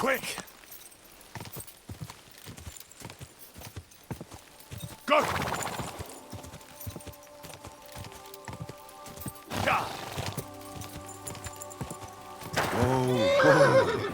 Quick! Go! Yeah. Oh, God.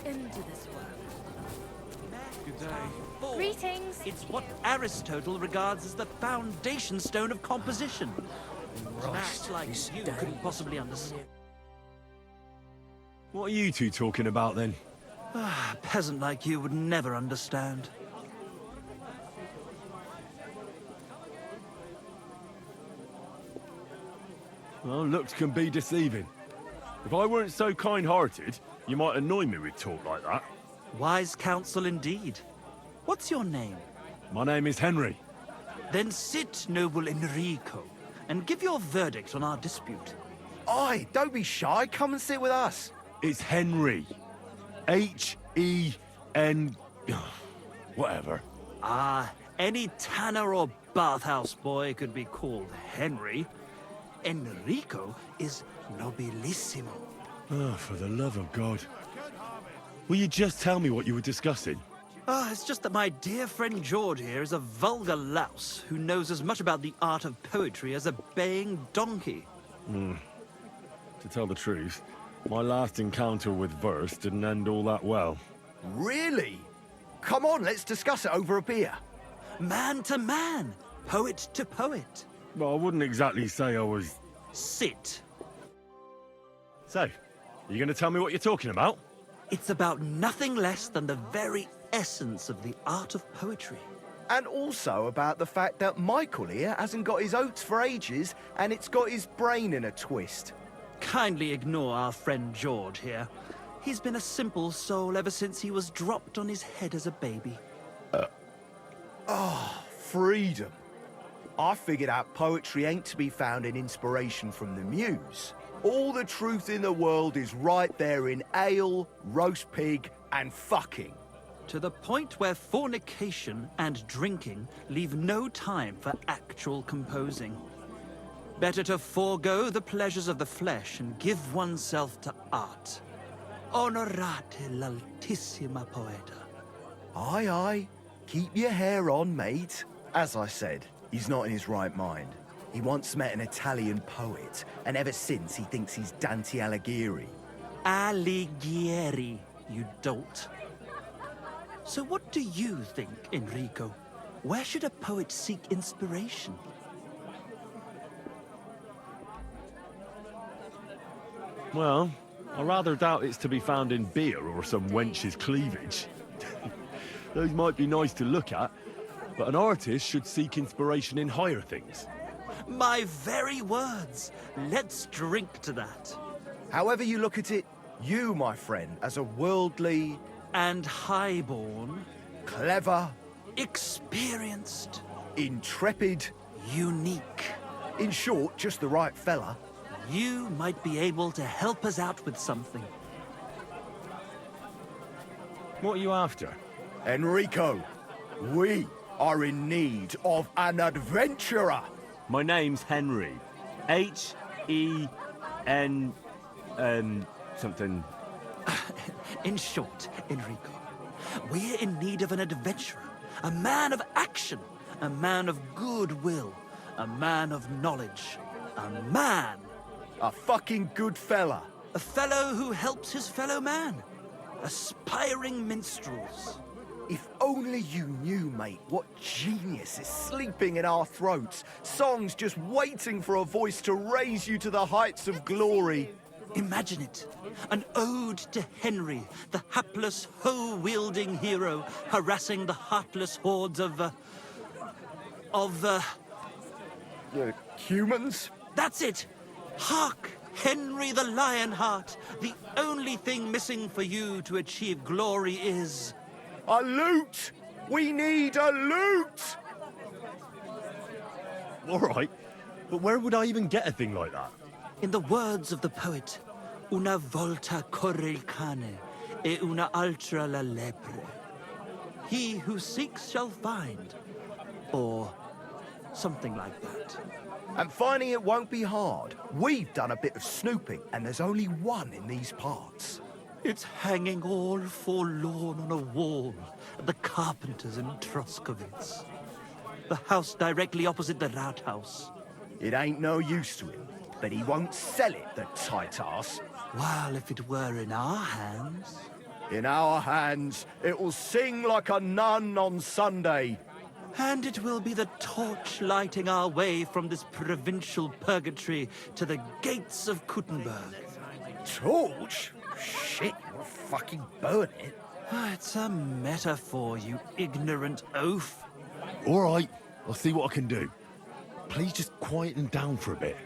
Into this world. Good day. Greetings. It's what Aristotle regards as the foundation stone of composition. Maths like you couldn't possibly understand. What are you two talking about then? A peasant like you would never understand. Well, looks can be deceiving. If I weren't so kind-hearted, you might annoy me with talk like that. Wise counsel indeed. What's your name? My name is Henry. Then sit, noble Enrico, and give your verdict on our dispute. Oi, don't be shy. Come and sit with us. It's Henry. H-E-N... whatever. Ah, any tanner or bathhouse boy could be called Henry. Enrico is nobilissimo. Oh, for the love of God. Will you just tell me what you were discussing? It's just that my dear friend George here is a vulgar louse who knows as much about the art of poetry as a baying donkey. To tell the truth, My last encounter with verse didn't end all that well. Really? Come on, let's discuss it over a beer. Man to man, poet to poet. Well, I wouldn't exactly say I was... Sit. So, you gonna tell me what you're talking about? It's about nothing less than the very essence of the art of poetry. And also about the fact that Michael here hasn't got his oats for ages and it's got his brain in a twist. Kindly ignore our friend George here. He's been a simple soul ever since he was dropped on his head as a baby. Freedom. I figured out poetry ain't to be found in inspiration from the muse. All the truth in the world is right there in ale, roast pig, and fucking. To the point where fornication and drinking leave no time for actual composing. Better to forego the pleasures of the flesh and give oneself to art. Onorate l'altissima poeta. Aye, aye. Keep your hair on, mate. As I said, he's not in his right mind. He once met an Italian poet, and ever since he thinks he's Dante Alighieri. Alighieri, you dolt. So what do you think, Enrico? Where should a poet seek inspiration? Well, I rather doubt it's to be found in beer or some wench's cleavage. Those might be nice to look at, but an artist should seek inspiration in higher things. My very words. Let's drink to that. However you look at it, you, my friend, as a worldly, And highborn, clever, experienced, intrepid, unique. in short, just the right fella. You might be able to help us out with something. What are you after? Enrico, we are in need of an adventurer. My name's Henry. H-E-N... something... In short, Enrico, we're in need of an adventurer, a man of action, a man of goodwill, a man of knowledge, a man, A fucking good fella. a fellow who helps his fellow man, aspiring minstrels. If only you knew, mate, what genius is sleeping in our throats. Songs just waiting for a voice to raise you to the heights of glory. Imagine it, an ode to Henry, the hapless, hoe-wielding hero, harassing the heartless hordes of Humans? That's it! Hark! Henry the Lionheart! The only thing missing for you to achieve glory is... A loot! We need a loot! All right, but where would I even get a thing like that? In the words of the poet, una volta corre il cane, e una altra la lepre. He who seeks shall find. Or something like that. And finding it won't be hard. We've done a bit of snooping, and there's only one in these parts. It's hanging all forlorn on a wall at the Carpenters in Troskowitz. The house directly opposite the Rathaus. It ain't no use to him, but he won't sell it, the tight ass. While if it were in our hands... In our hands, it will sing like a nun on Sunday. And it will be the torch lighting our way from this provincial purgatory to the gates of Kuttenberg. Torch? Shit, you'll fucking burn it. It's a metaphor, you ignorant oaf. All right, I'll see what I can do. Please just quieten down for a bit.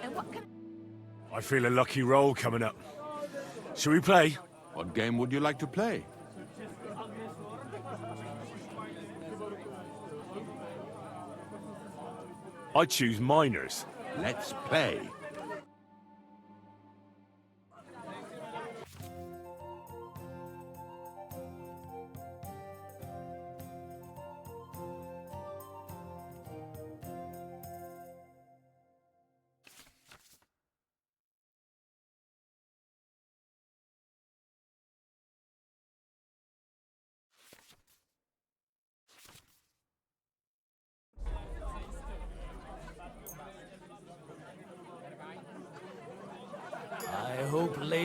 And what can... I feel a lucky roll coming up. Shall we play? What game would you like to play? I choose minors. Let's play.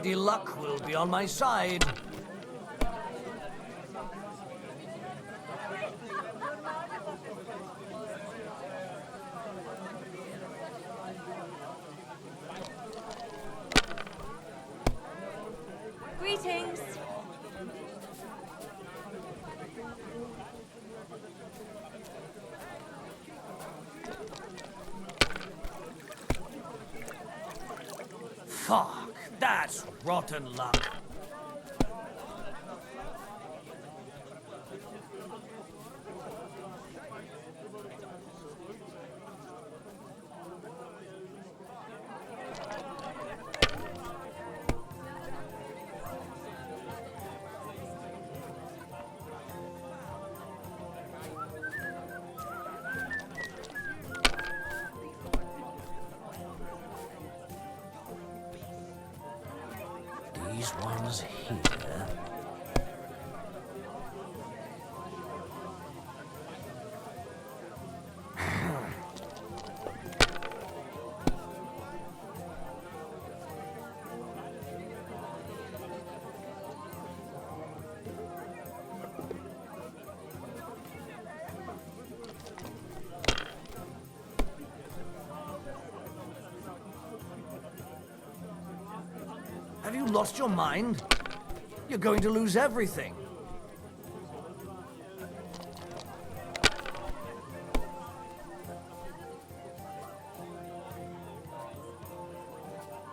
Lady Luck will be on my side. Greetings. Fuck, that's rotten luck. These ones here. Have you lost your mind? You're going to lose everything.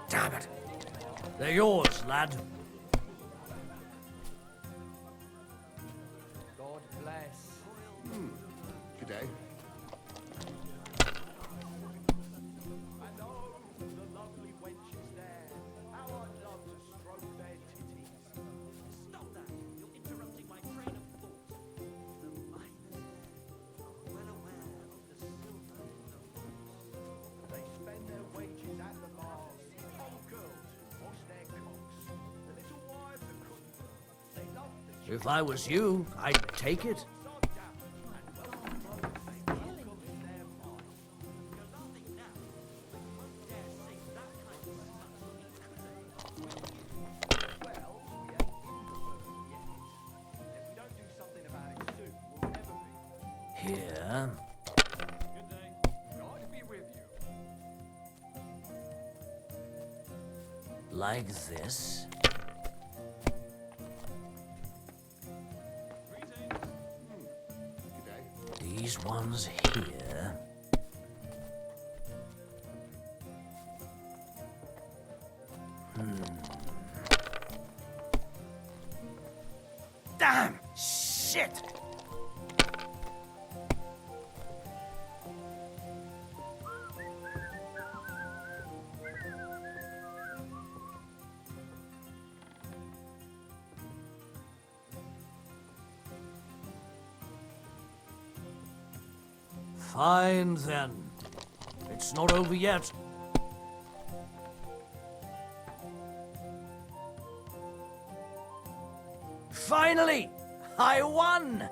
Damn it. They're yours, lad. God bless. Good day. Stop that! You're interrupting my train of thought. The miners are well aware of the silver in the vaults. They spend their wages at the bars. Old girls who wash their cocks. The little wives are cooked. They love the If I was you, I'd take it. Here. Like this. These ones here. Damn! Shit! Fine then. It's not over yet. Finally! I won!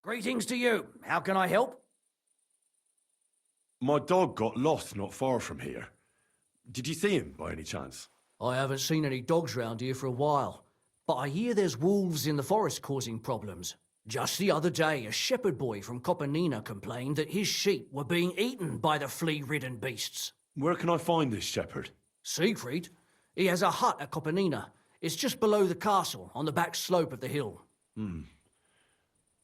Greetings to you. How can I help? My dog got lost not far from here. Did you see him by any chance? I haven't seen any dogs round here for a while, but I hear there's wolves in the forest causing problems. Just the other day, a shepherd boy from Copenina complained that his sheep were being eaten by the flea-ridden beasts. Where can I find this shepherd? Siegfried? He has a hut at Copenina. It's just below the castle, on the back slope of the hill.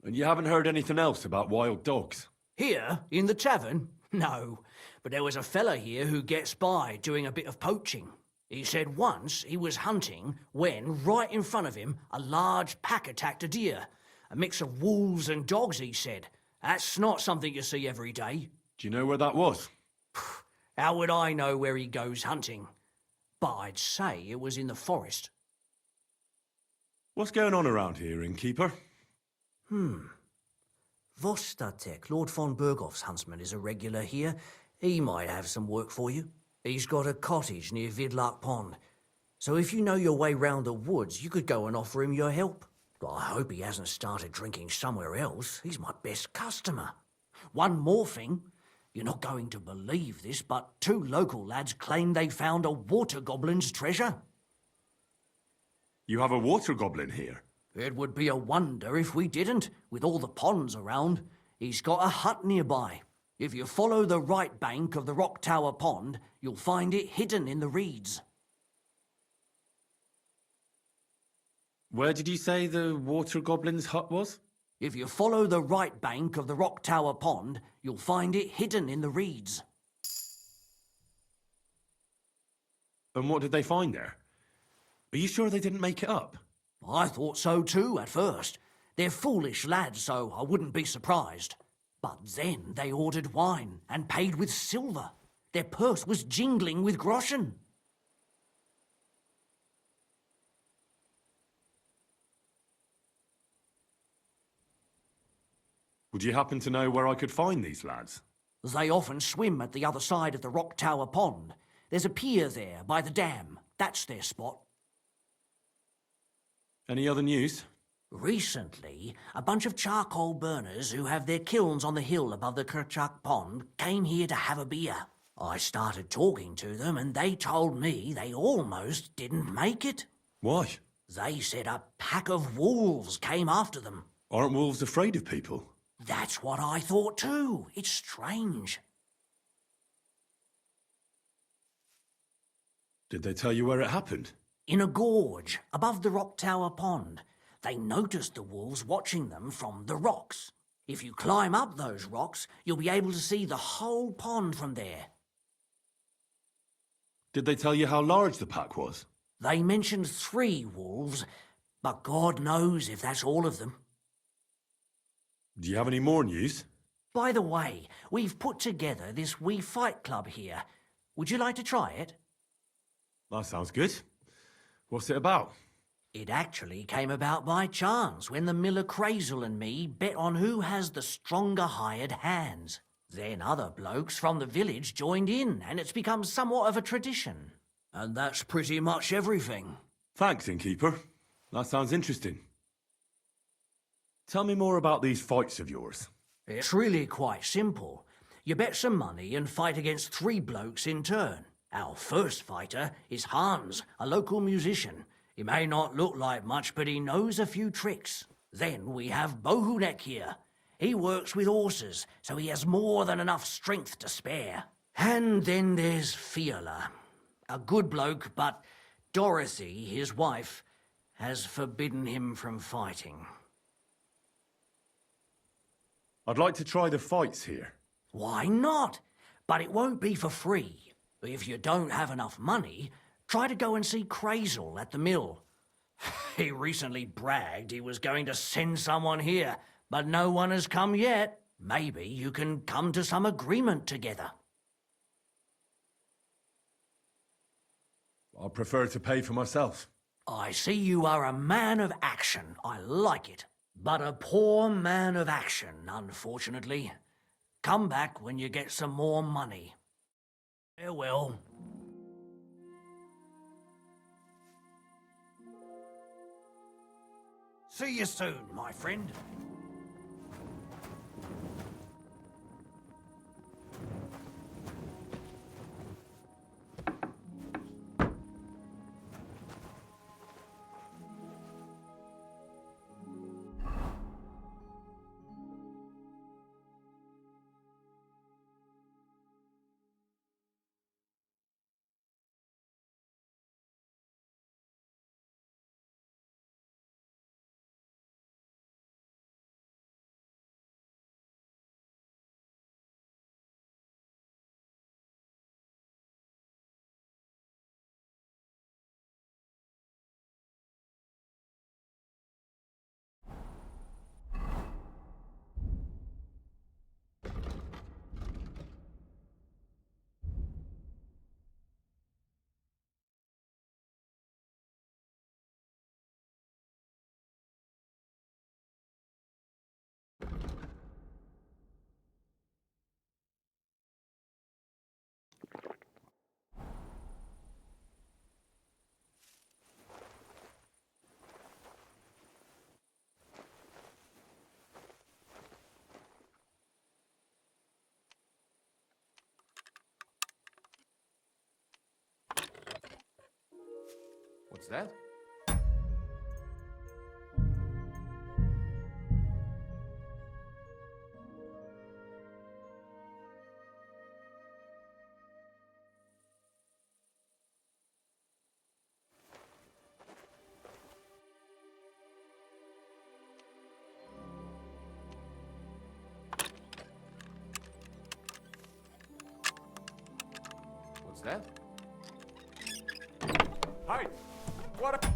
And you haven't heard anything else about wild dogs? Here, in the tavern? No, but there was a fella here who gets by doing a bit of poaching. He said once he was hunting when, right in front of him, a large pack attacked a deer. A mix of wolves and dogs, he said. That's not something you see every day. Do you know where that was? How would I know where he goes hunting? But I'd say it was in the forest. What's going on around here, innkeeper? Vostatek, Lord von Berghoff's huntsman, is a regular here. He might have some work for you. He's got a cottage near Vidlark Pond. So if you know your way round the woods, you could go and offer him your help. I hope he hasn't started drinking somewhere else. He's my best customer. One more thing. You're not going to believe this, but 2 local lads claim they found a water goblin's treasure. You have a water goblin here? It would be a wonder if we didn't, with all the ponds around. He's got a hut nearby. If you follow the right bank of the Rock Tower Pond, you'll find it hidden in the reeds. Where did you say the water goblin's hut was? If you follow the right bank of the Rock Tower Pond, you'll find it hidden in the reeds. And what did they find there? Are you sure they didn't make it up? I thought so too at first. They're foolish lads, so I wouldn't be surprised. But then they ordered wine and paid with silver. Their purse was jingling with groschen. Would you happen to know where I could find these lads? They often swim at the other side of the Rock Tower Pond. There's a pier there by the dam. That's their spot. Any other news? Recently, a bunch of charcoal burners who have their kilns on the hill above the Kerchak Pond came here to have a beer. I started talking to them and they told me they almost didn't make it. Why? They said a pack of wolves came after them. Aren't wolves afraid of people? That's what I thought too. It's strange. Did they tell you where it happened? In a gorge above the Rock Tower Pond. They noticed the wolves watching them from the rocks. If you climb up those rocks, you'll be able to see the whole pond from there. Did they tell you how large the pack was? They mentioned 3 wolves, but God knows if that's all of them. Do you have any more news? By the way, we've put together this wee fight club here. Would you like to try it? That sounds good. What's it about? It actually came about by chance when the miller Crazel and me bet on who has the stronger hired hands. Then other blokes from the village joined in, and it's become somewhat of a tradition. And that's pretty much everything. Thanks, innkeeper. That sounds interesting. Tell me more about these fights of yours. It's really quite simple. You bet some money and fight against 3 blokes in turn. Our first fighter is Hans, a local musician. He may not look like much, but he knows a few tricks. Then we have Bohunek here. He works with horses, so he has more than enough strength to spare. And then there's Fiala. A good bloke, but Dorothy, his wife, has forbidden him from fighting. I'd like to try the fights here. Why not? But it won't be for free. If you don't have enough money, try to go and see Crazel at the mill. He recently bragged he was going to send someone here, but no one has come yet. Maybe you can come to some agreement together. I prefer to pay for myself. I see you are a man of action. I like it. But a poor man of action, unfortunately. Come back when you get some more money. Farewell. See you soon, my friend. What's that? What's that? Hi! What a...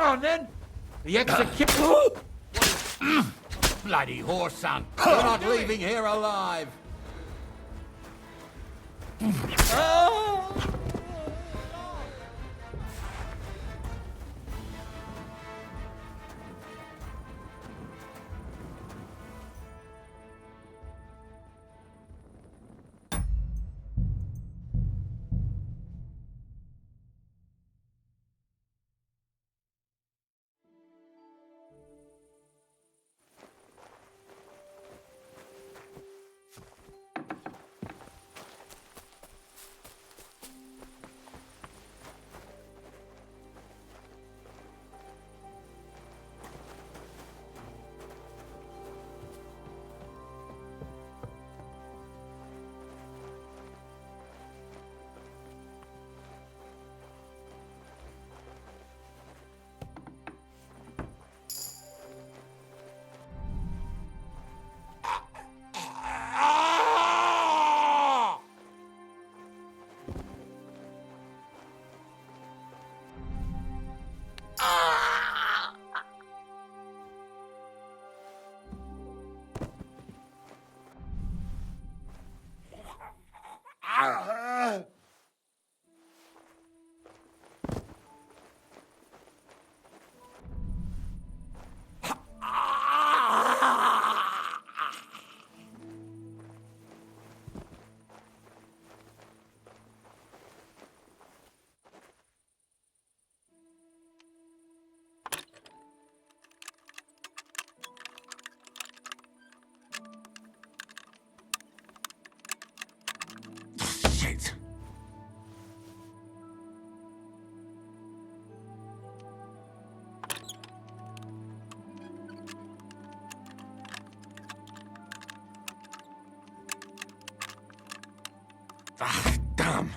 on, then! The execution... Bloody horse, son! You're not leaving here alive! Shit! Ah, damn!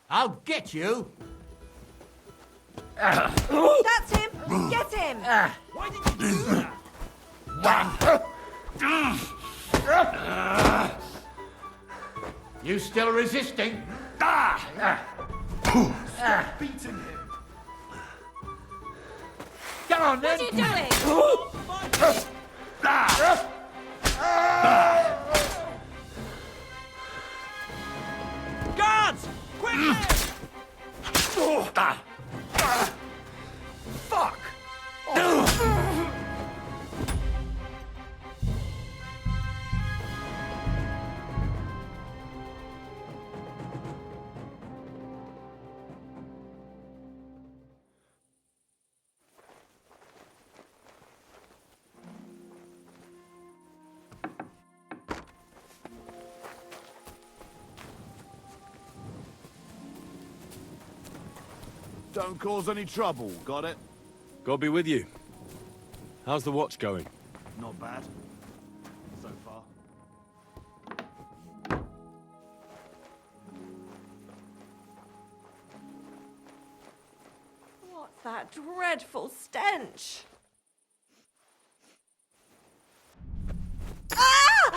I'll get you! That's him! Get him! Why did you do that? You still resisting? Stop beating him! Come on, then! What are you doing? Guards! Quickly! Fuck! Don't cause any trouble, got it? God be with you. How's the watch going? Not bad. So far. What's that dreadful stench? Ah!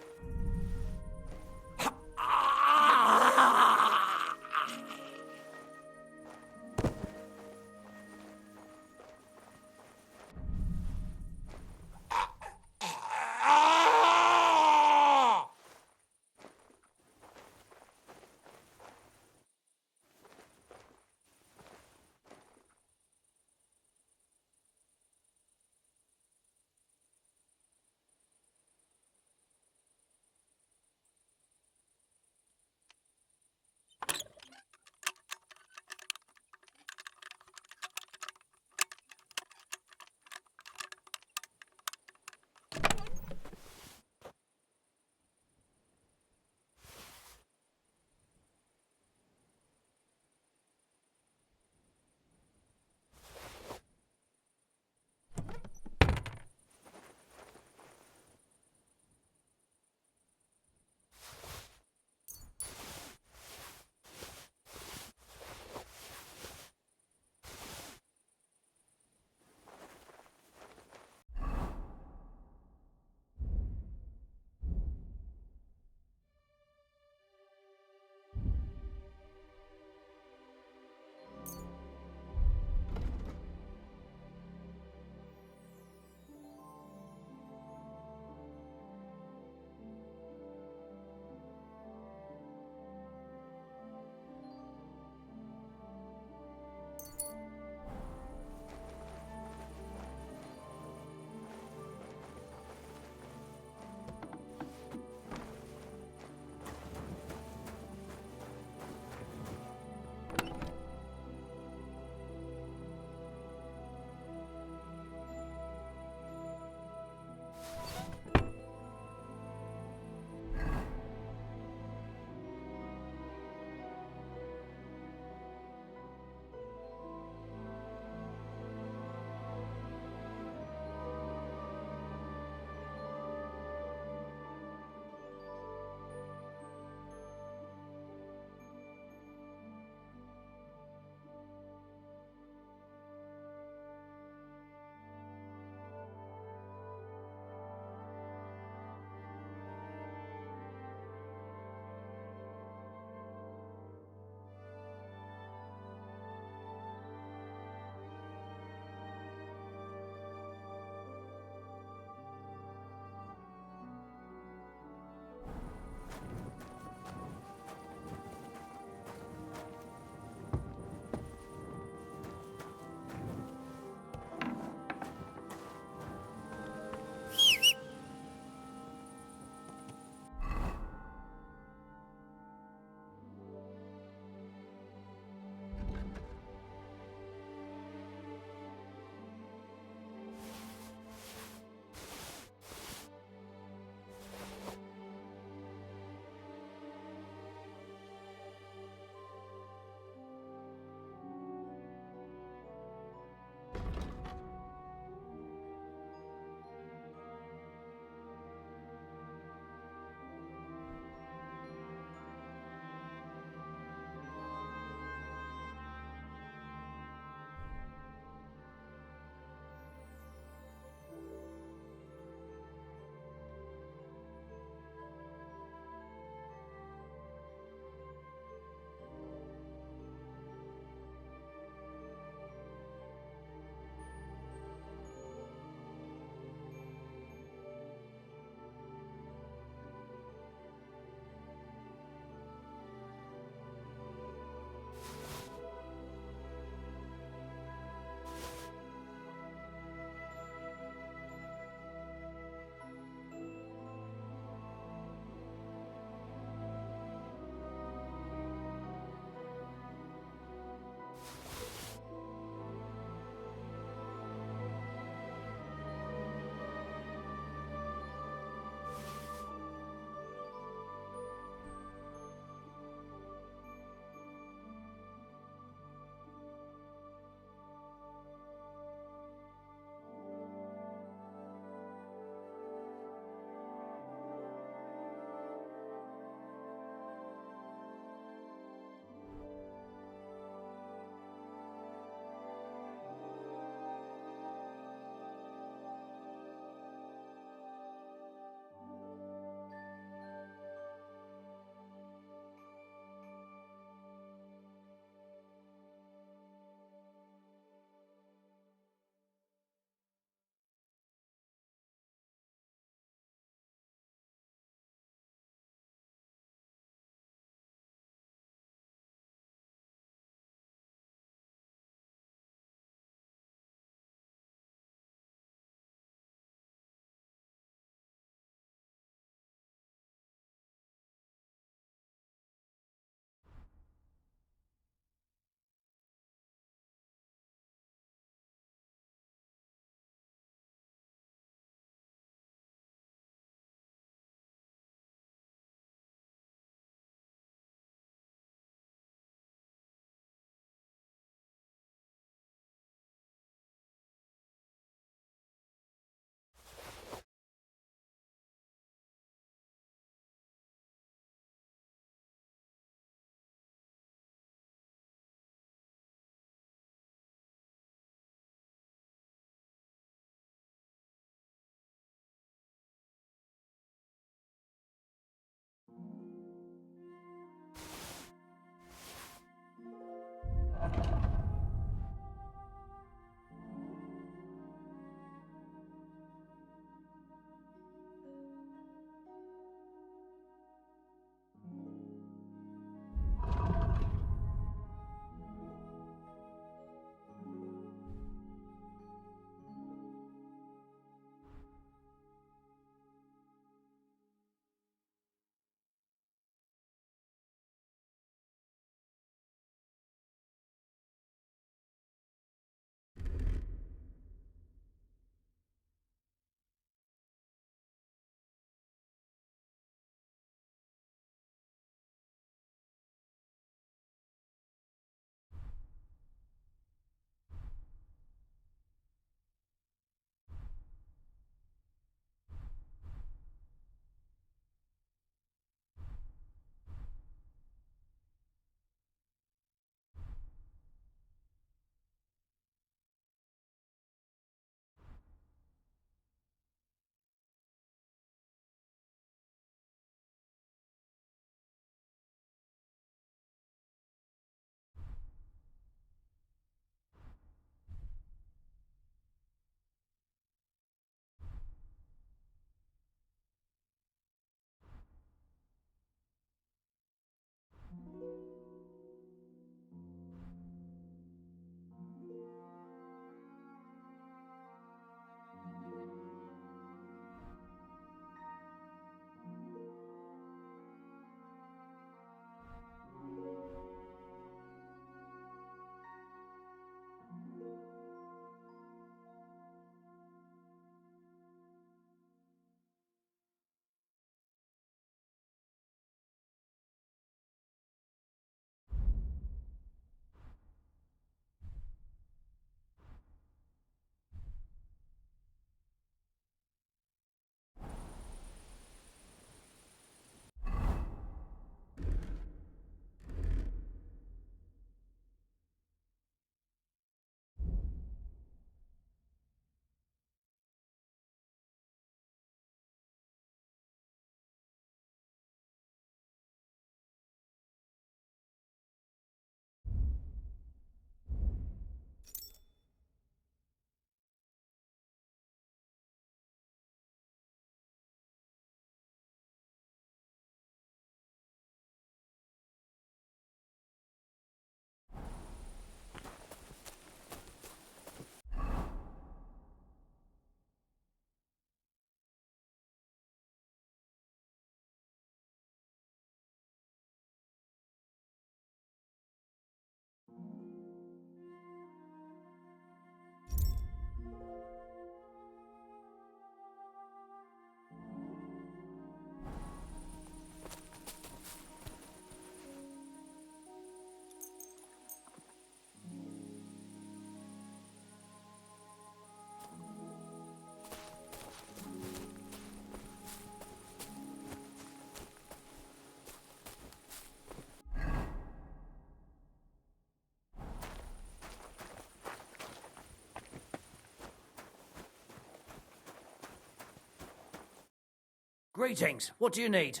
Greetings. What do you need?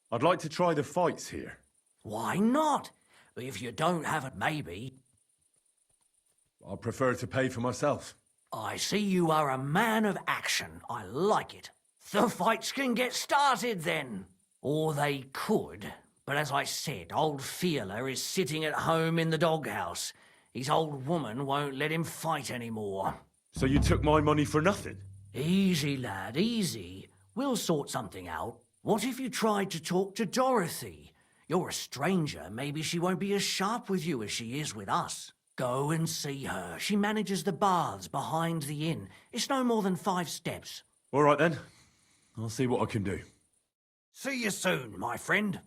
I'd like to try the fights here. Why not? If you don't have a maybe, I'll prefer to pay for myself. I see you are a man of action. I like it. The fights can get started then. Or they could. But as I said, old Fiala is sitting at home in the doghouse. His old woman won't let him fight anymore. So you took my money for nothing? Easy, lad, easy. We'll sort something out. What if you tried to talk to Dorothy? You're a stranger. Maybe she won't be as sharp with you as she is with us. Go and see her. She manages the baths behind the inn. It's no more than 5 steps. All right then. I'll see what I can do. See you soon, my friend.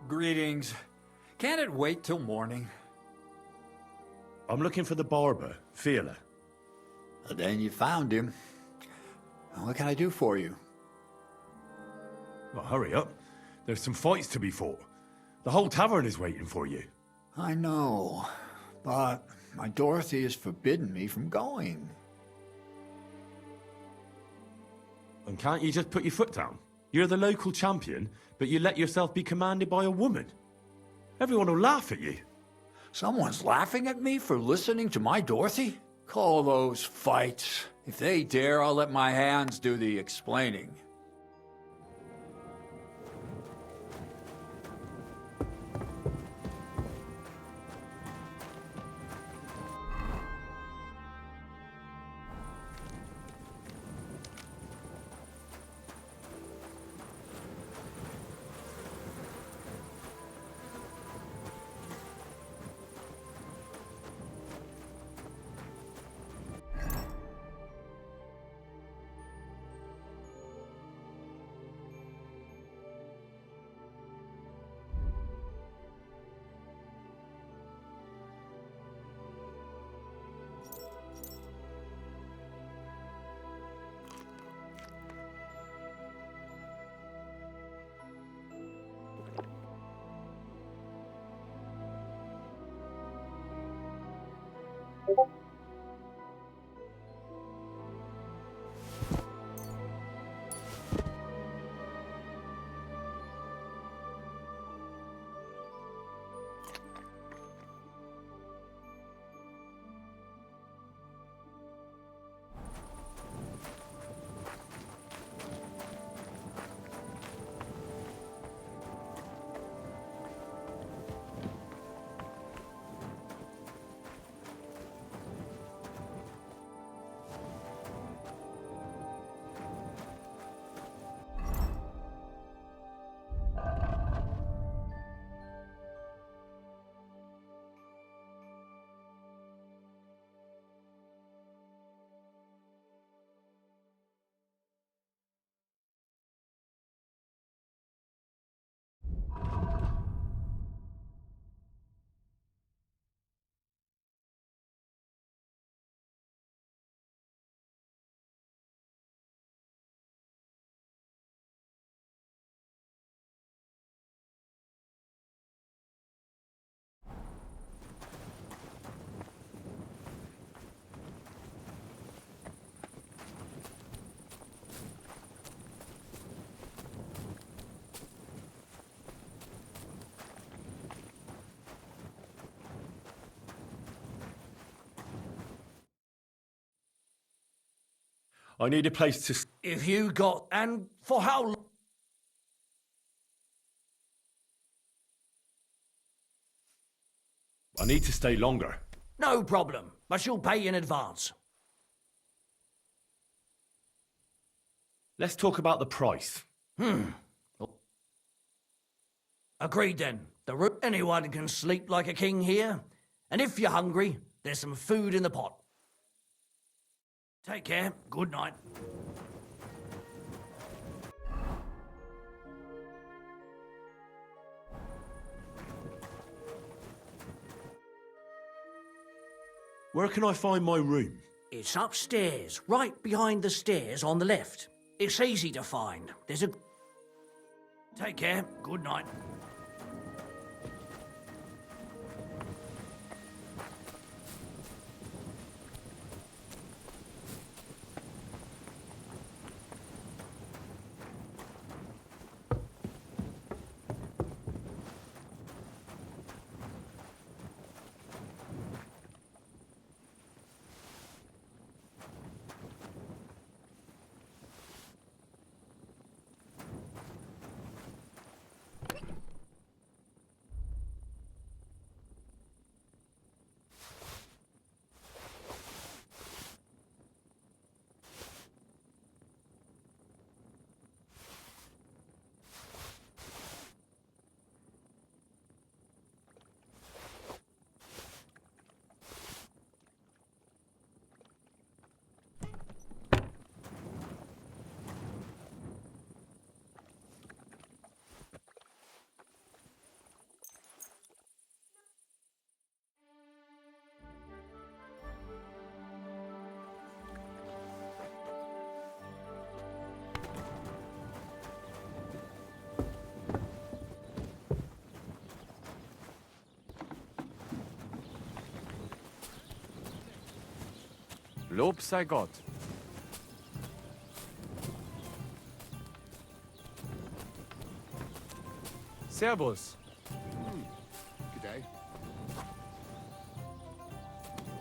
Greetings. Can't it wait till morning? I'm looking for the barber, Fiala. Then you found him. What can I do for you? Well, hurry up. There's some fights to be fought. The whole tavern is waiting for you. I know, but my Dorothy has forbidden me from going. And can't you just put your foot down? You're the local champion, but you let yourself be commanded by a woman. Everyone will laugh at you. Someone's laughing at me for listening to my Dorothy? Call those fights. If they dare, I'll let my hands do the explaining. I need a place to... If you got... And for how long? I need to stay longer. No problem, but you'll pay in advance. Let's talk about the price. Agreed then. Anyone can sleep like a king here. And if you're hungry, there's some food in the pot. Take care. Good night. Where can I find my room? It's upstairs, right behind the stairs on the left. It's easy to find. There's a... Take care. Good night. Lob sei Gott. Servus. G'day.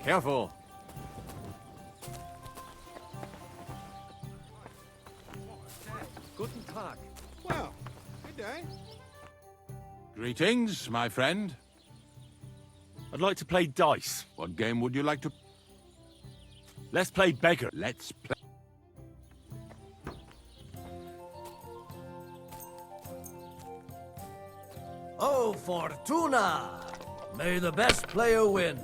Careful. Guten Tag. Well, good day. Greetings, my friend. I'd like to play dice. What game would you like to... Let's play beggar. Let's play... Oh, Fortuna! May the best player win.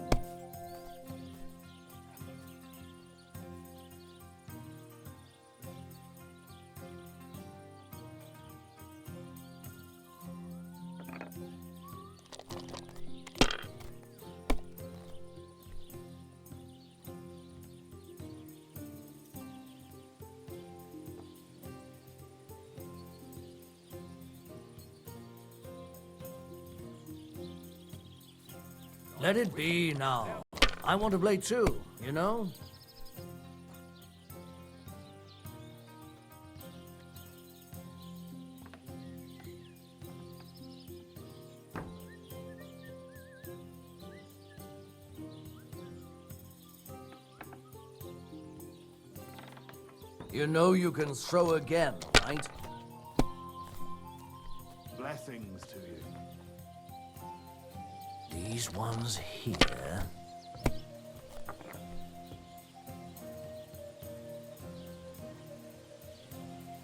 Let it be now. I want to play too, you know? You know you can throw again, right? Blessings to you. These ones here.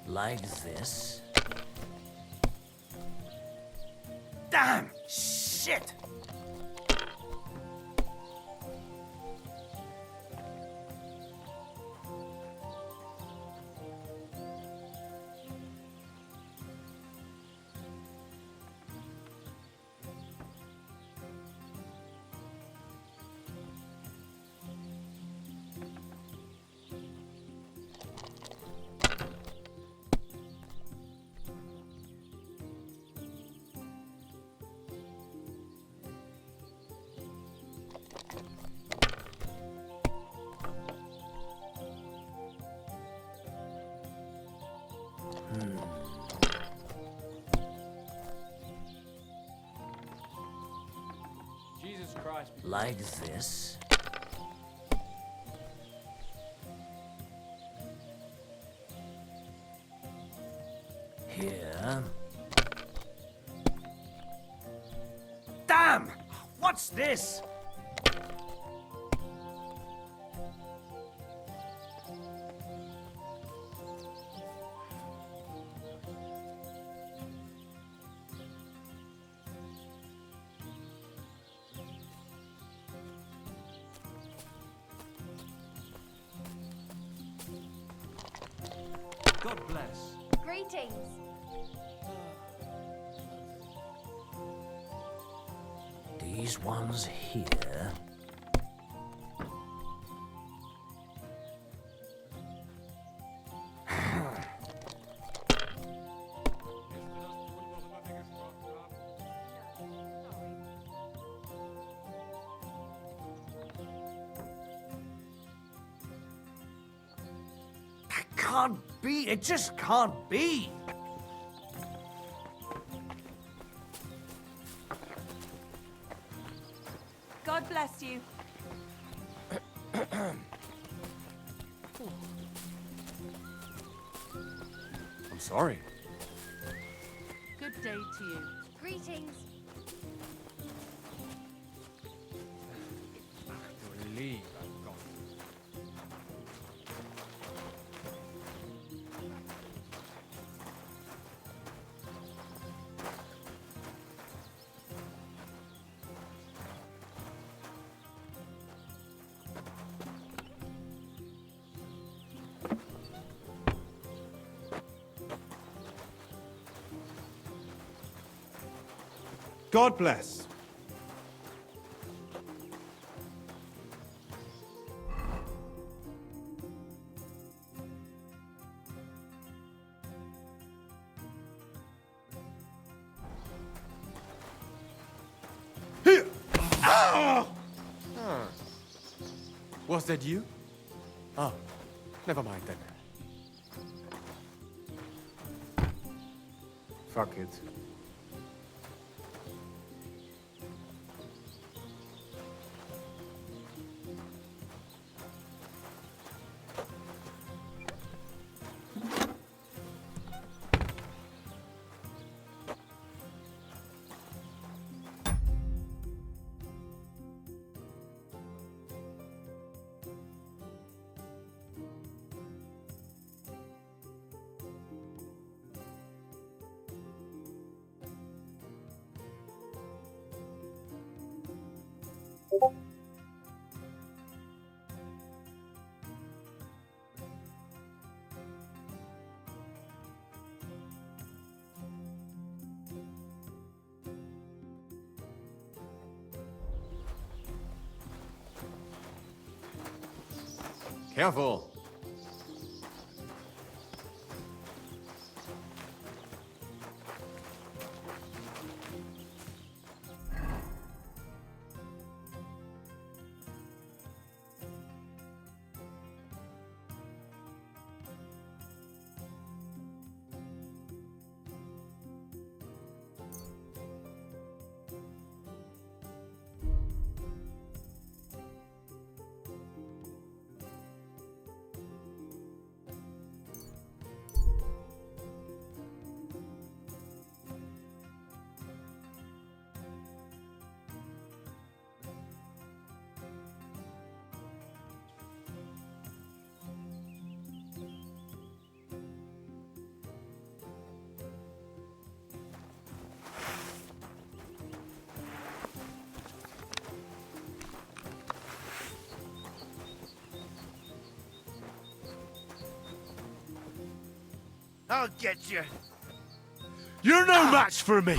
Like this. Damn! Shit! Jesus Christ. Like this. What's this? God bless. Greetings. These ones here. Can't be. It just can't be. God bless you. I'm sorry. Good day to you. Greetings. Leave. God. God bless. Was that you? Oh, never mind then. Fuck it. Careful. I'll get you. You're no match for me!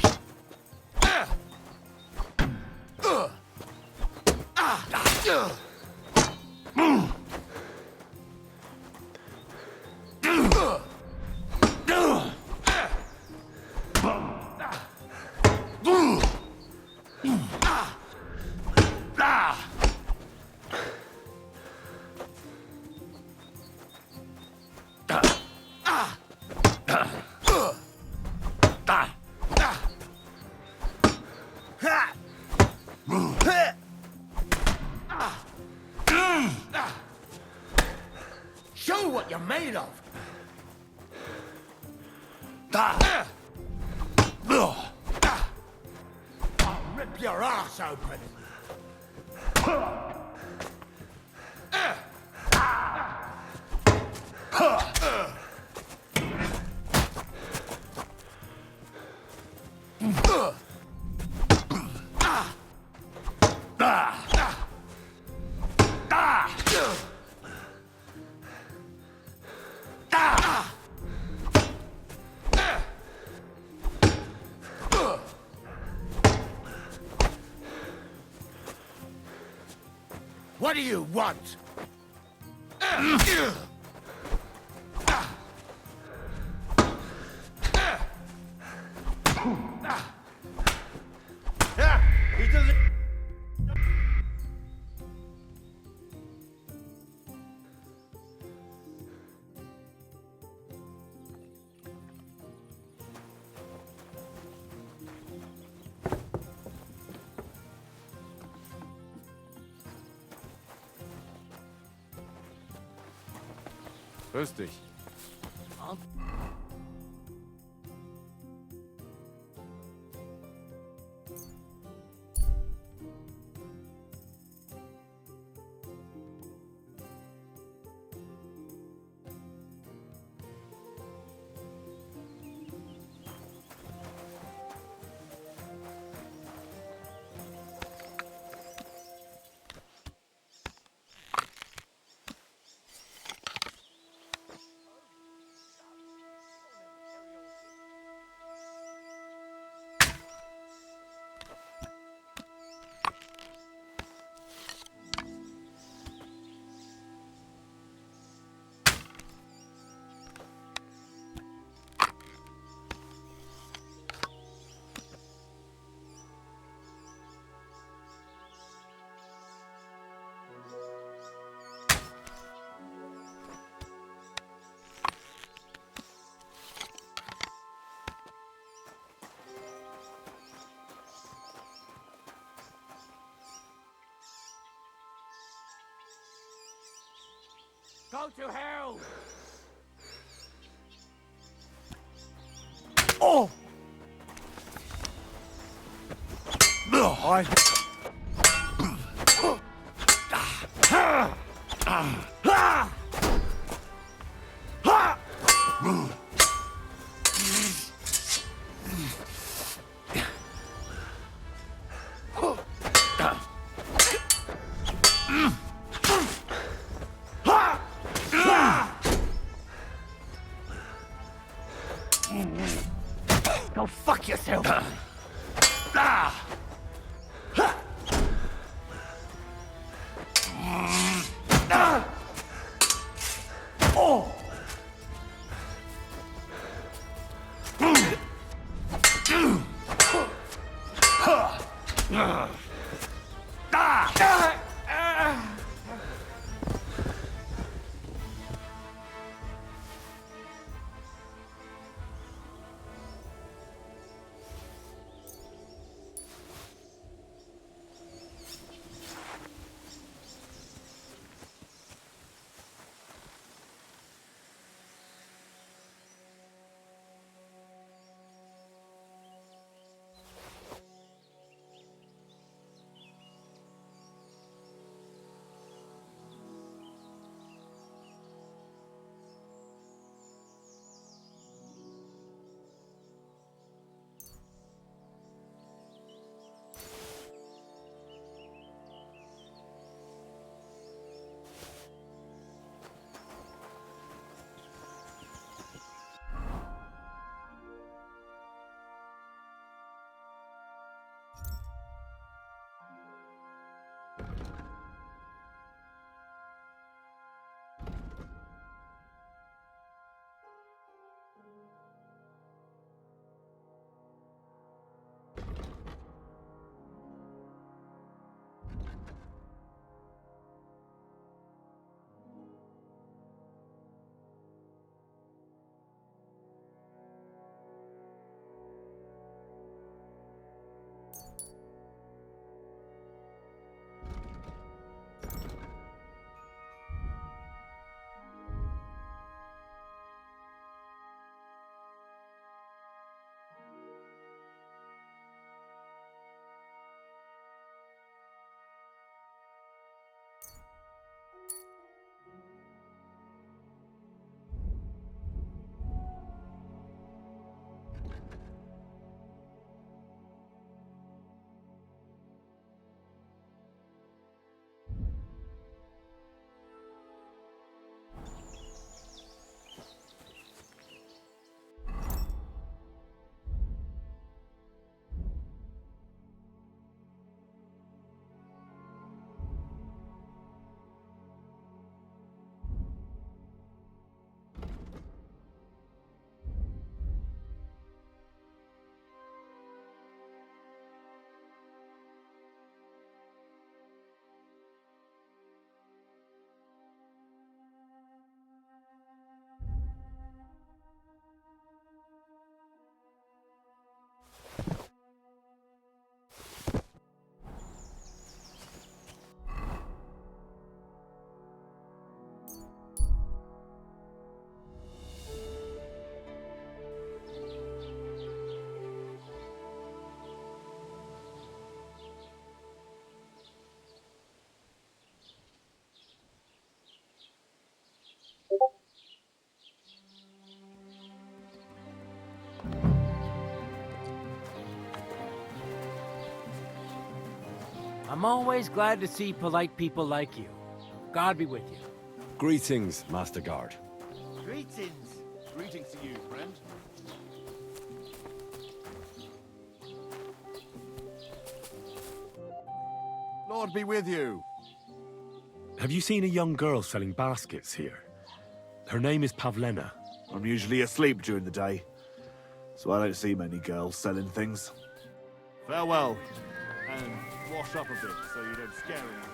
Show what you're made of. I'll rip your ass open. What do you want? He doesn't... Grüß dich. Go to hell! Oh! I... Go fuck yourself! Oh! I'm always glad to see polite people like you. God be with you. Greetings, Master Guard. Greetings. Greetings to you, friend. Lord be with you. Have you seen a young girl selling baskets here? Her name is Pavlena. I'm usually asleep during the day, so I don't see many girls selling things. Farewell. And wash up a bit so you don't scare anyone.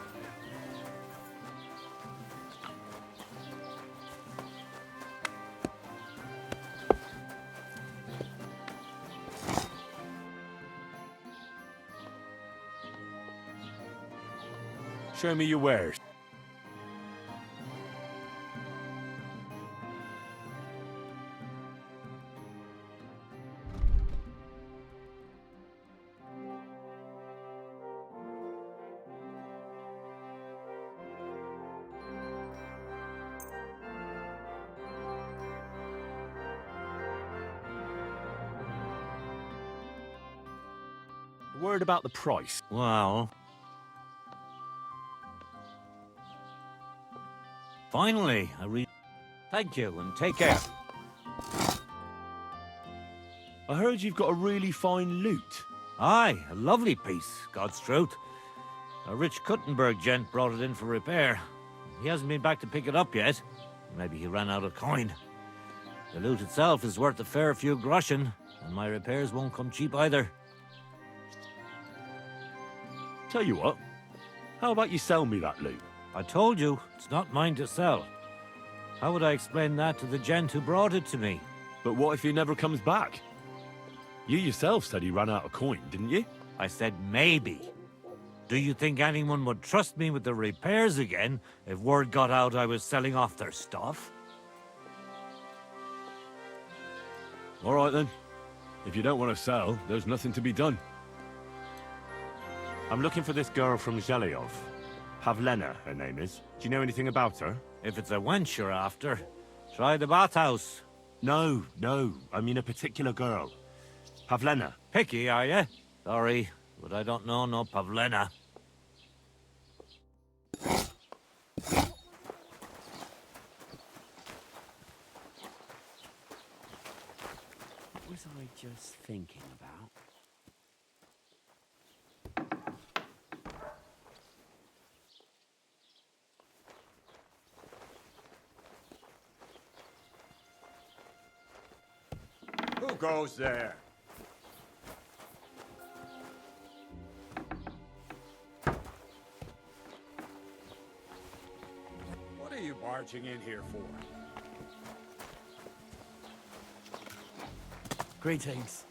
Show me your wares. A word about the price. Well... Finally, Thank you, and take care. I heard you've got a really fine loot. Aye, a lovely piece, God's truth. A rich Kuttenberg gent brought it in for repair. He hasn't been back to pick it up yet. Maybe he ran out of coin. The loot itself is worth a fair few groschen, and my repairs won't come cheap either. Tell you what, how about you sell me that loot? I told you, it's not mine to sell. How would I explain that to the gent who brought it to me? But what if he never comes back? You yourself said he ran out of coin, didn't you? I said maybe. Do you think anyone would trust me with the repairs again if word got out I was selling off their stuff? All right then. If you don't want to sell, there's nothing to be done. I'm looking for this girl from Zhelyov. Pavlena, her name is. Do you know anything about her? If it's a wench you're after, try the bathhouse. No, I mean a particular girl. Pavlena. Picky, are you? Sorry, but I don't know no Pavlena. What was I just thinking about? Who goes there? What are you barging in here for? Greetings.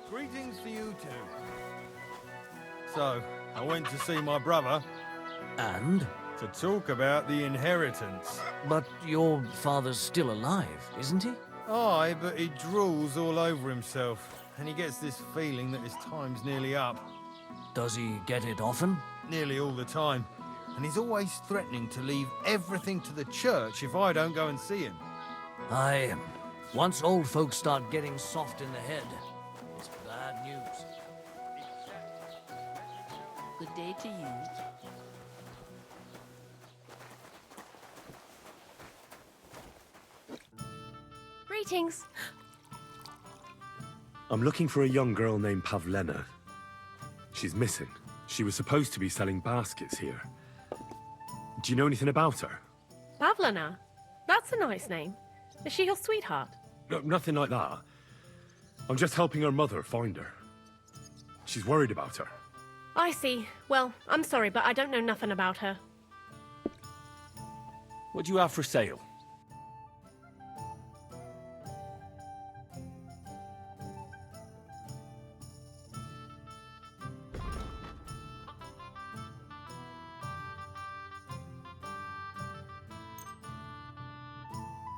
Greetings to you too. So, I went to see my brother. And? To talk about the inheritance. But your father's still alive, isn't he? Aye, but he drools all over himself, and he gets this feeling that his time's nearly up. Does he get it often? Nearly all the time. And he's always threatening to leave everything to the church if I don't go and see him. Aye. Once old folks start getting soft in the head, it's bad news. Good day to you. Greetings. I'm looking for a young girl named Pavlena. She's missing. She was supposed to be selling baskets here. Do you know anything about her? Pavlena? That's a nice name. Is she your sweetheart? No, nothing like that. I'm just helping her mother find her. She's worried about her. I see. Well, I'm sorry, but I don't know nothing about her. What do you have for sale?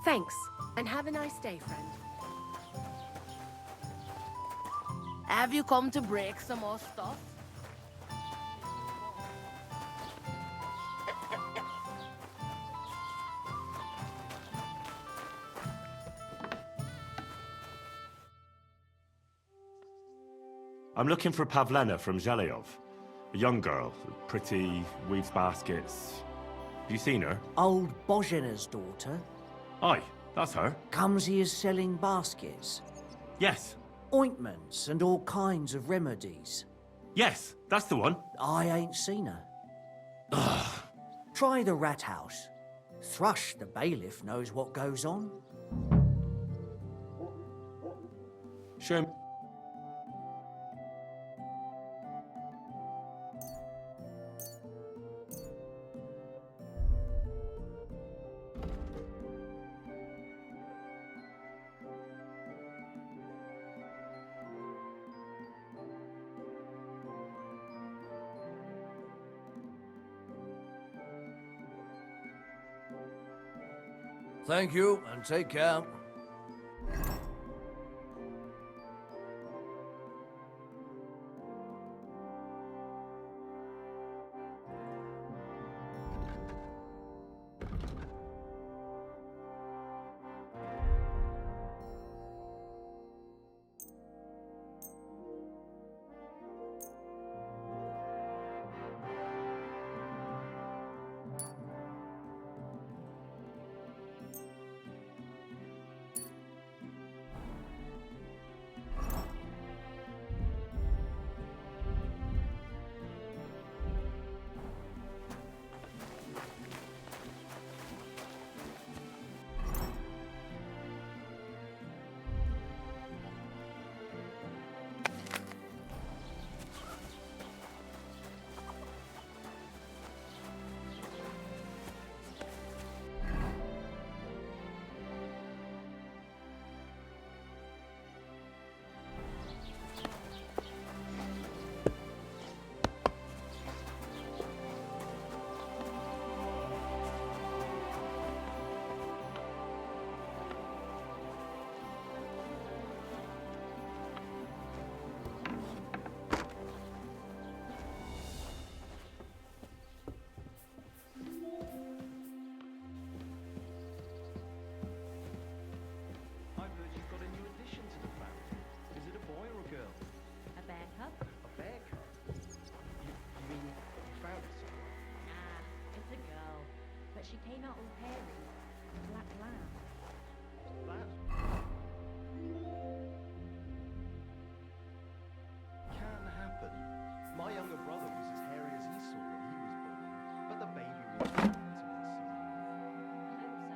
Thanks, and have a nice day, friend. Have you come to break some more stuff? I'm looking for Pavlena from Zhelyov. A young girl, pretty, weaves baskets. Have you seen her? Old Bozhena's daughter. Aye, that's her. Comes here selling baskets. Yes. Ointments and all kinds of remedies. Yes, that's the one. I ain't seen her. Try the rat house. Thrush, the bailiff, knows what goes on. Show me. Thank you, and take care. She came out all hairy, black lamb. That can happen. My younger brother was as hairy as Esau when he was born, but the baby was born I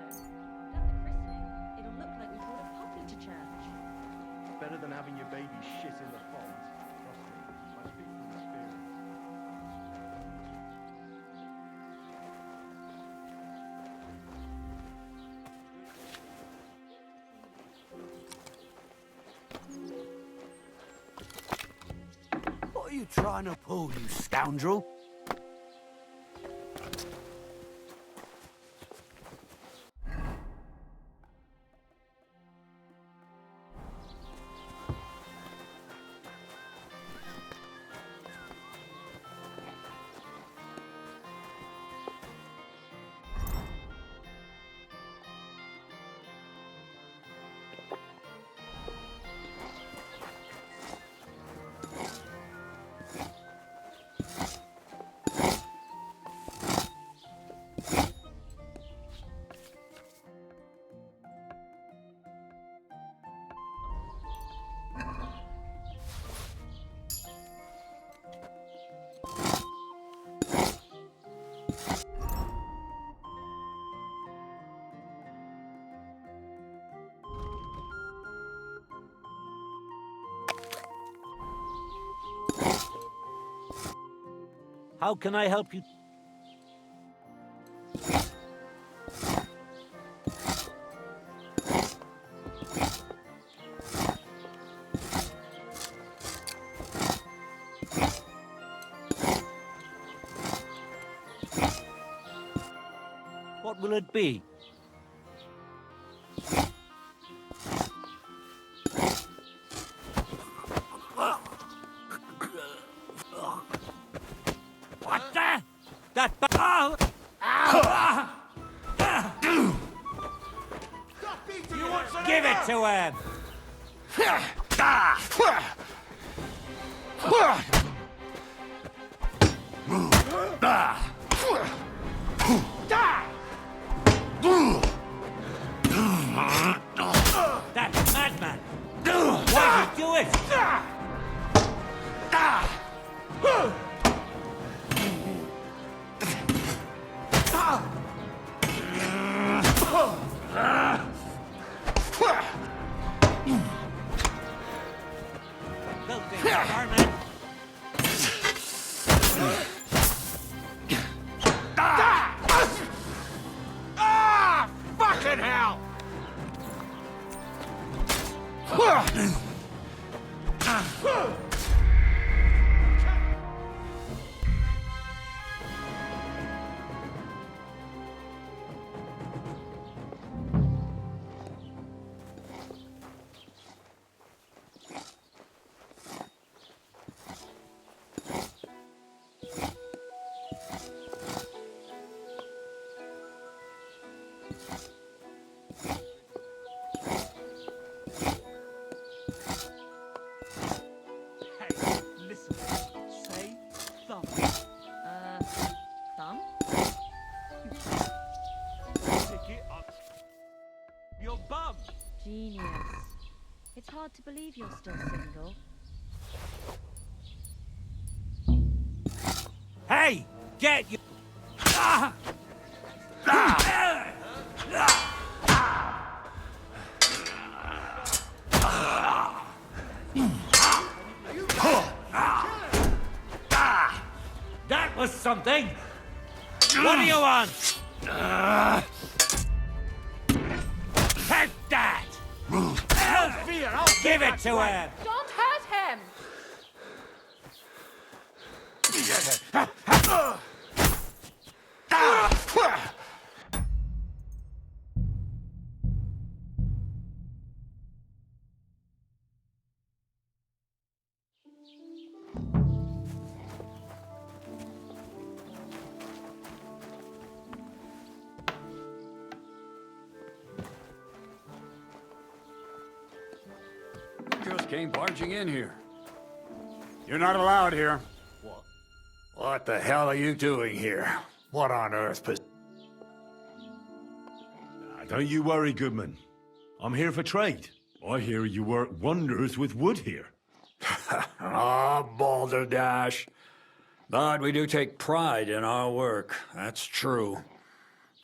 hope so. At the christening, it'll look like we brought a puppy to church. better than having your baby shit in the pond. Trust me, I speak from experience. What are you trying to pull, you scoundrel? How can I help you? What will it be? What the? That... Oh! Give it to him! That madman! Why did you do it? Filthy varmint! Fucking hell! Listen. Say thumb. Thumb? Stick it up your bum. Genius. It's hard to believe you're still single. Hey! Get you! That was something! What do you want? Take that! No fear, I'll Give it to him! Don't hurt him! Just came barging in here. You're not allowed here. What the hell are you doing here? What on earth? Don't you worry, Goodman. I'm here for trade. I hear you work wonders with wood here. Ah, balderdash. But we do take pride in our work. That's true.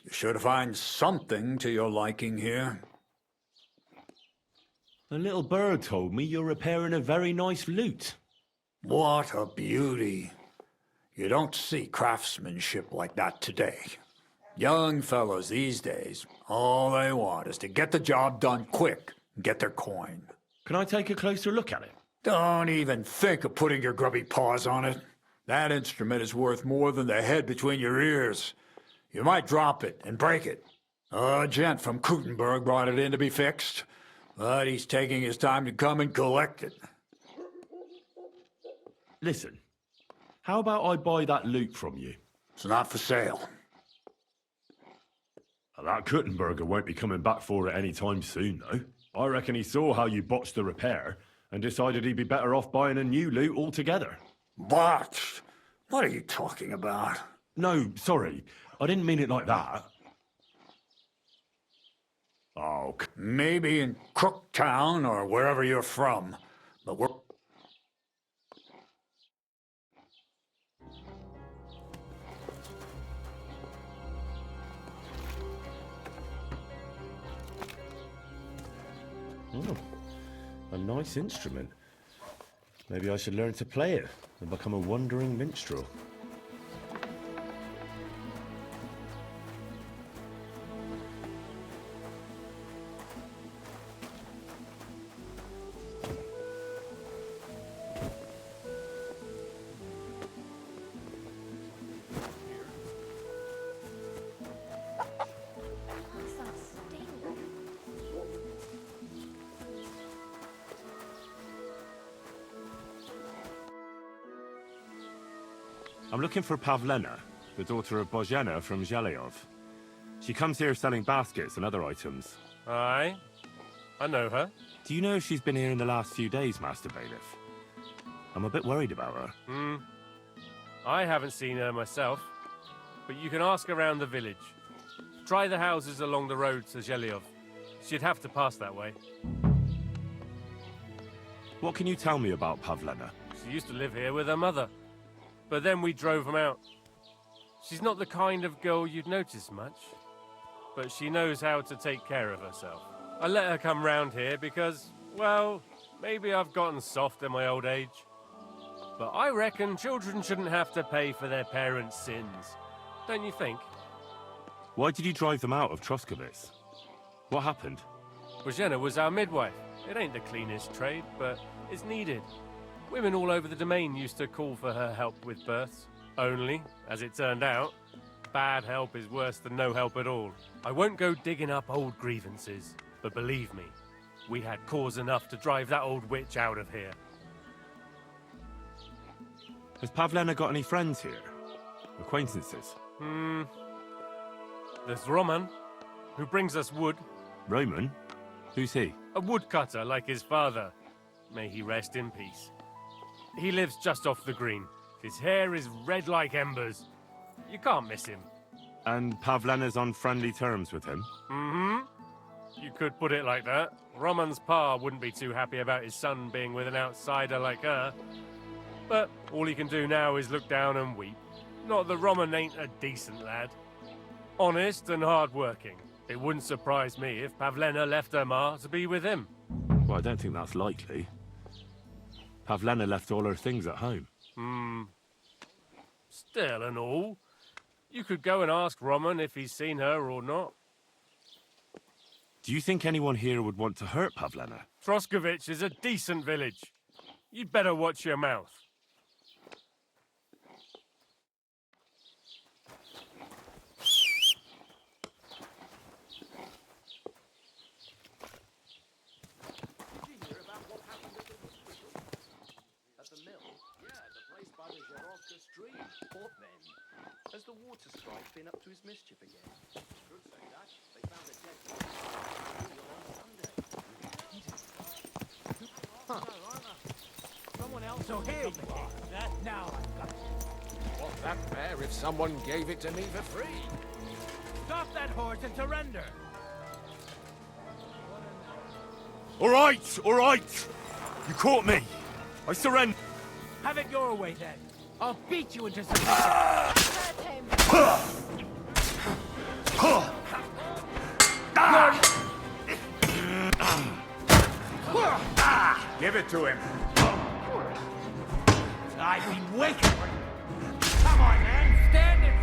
You should find something to your liking here. A little bird told me you're repairing a very nice lute. What a beauty. You don't see craftsmanship like that today. Young fellows these days, all they want is to get the job done quick and get their coin. Can I take a closer look at it? Don't even think of putting your grubby paws on it. That instrument is worth more than the head between your ears. You might drop it and break it. A gent from Kuttenberg brought it in to be fixed, but he's taking his time to come and collect it. Listen, how about I buy that lute from you? It's not for sale. That Kuttenberger won't be coming back for it anytime soon, though. I reckon he saw how you botched the repair and decided he'd be better off buying a new lute altogether. Botched? What are you talking about? No, sorry. I didn't mean it like that. Oh, maybe in Crooktown or wherever you're from, but we're... Oh, a nice instrument. Maybe I should learn to play it and become a wandering minstrel. I'm looking for Pavlena, the daughter of Bozhena from Zhelyov. She comes here selling baskets and other items. Aye, I know her. Do you know if she's been here in the last few days, Master Bailiff? I'm a bit worried about her. I haven't seen her myself, but you can ask around the village. Try the houses along the road to Zhelyov. She'd have to pass that way. What can you tell me about Pavlena? She used to live here with her mother, but then we drove them out. She's not the kind of girl you'd notice much, but she knows how to take care of herself. I let her come round here because, well, maybe I've gotten soft in my old age. But I reckon children shouldn't have to pay for their parents' sins. Don't you think? Why did you drive them out of Troskovitz? What happened? Bożena was our midwife. It ain't the cleanest trade, but it's needed. Women all over the domain used to call for her help with births. Only, as it turned out, bad help is worse than no help at all. I won't go digging up old grievances, but believe me, we had cause enough to drive that old witch out of here. Has Pavlena got any friends here? Acquaintances? There's Roman, who brings us wood. Roman? Who's he? A woodcutter like his father. May he rest in peace. He lives just off the green. His hair is red like embers. You can't miss him. And Pavlena's on friendly terms with him? You could put it like that. Roman's pa wouldn't be too happy about his son being with an outsider like her. But all he can do now is look down and weep. Not that Roman ain't a decent lad. Honest and hard-working. It wouldn't surprise me if Pavlena left her ma to be with him. Well, I don't think that's likely. Pavlena left all her things at home. Still and all, you could go and ask Roman if he's seen her or not. Do you think anyone here would want to hurt Pavlena? Troskovitz is a decent village. You'd better watch your mouth. Has the water sprite been up to his mischief again? Could say that. They found a dead body on Sunday. Someone else will heal me. Now I've got it. Want that bear if someone gave it to me for free. Stop that horse and surrender. All right! You caught me! I surrender! Have it your way then. I'll beat you into submission. Give it to him. I've been waiting for you. Come on, man. Stand and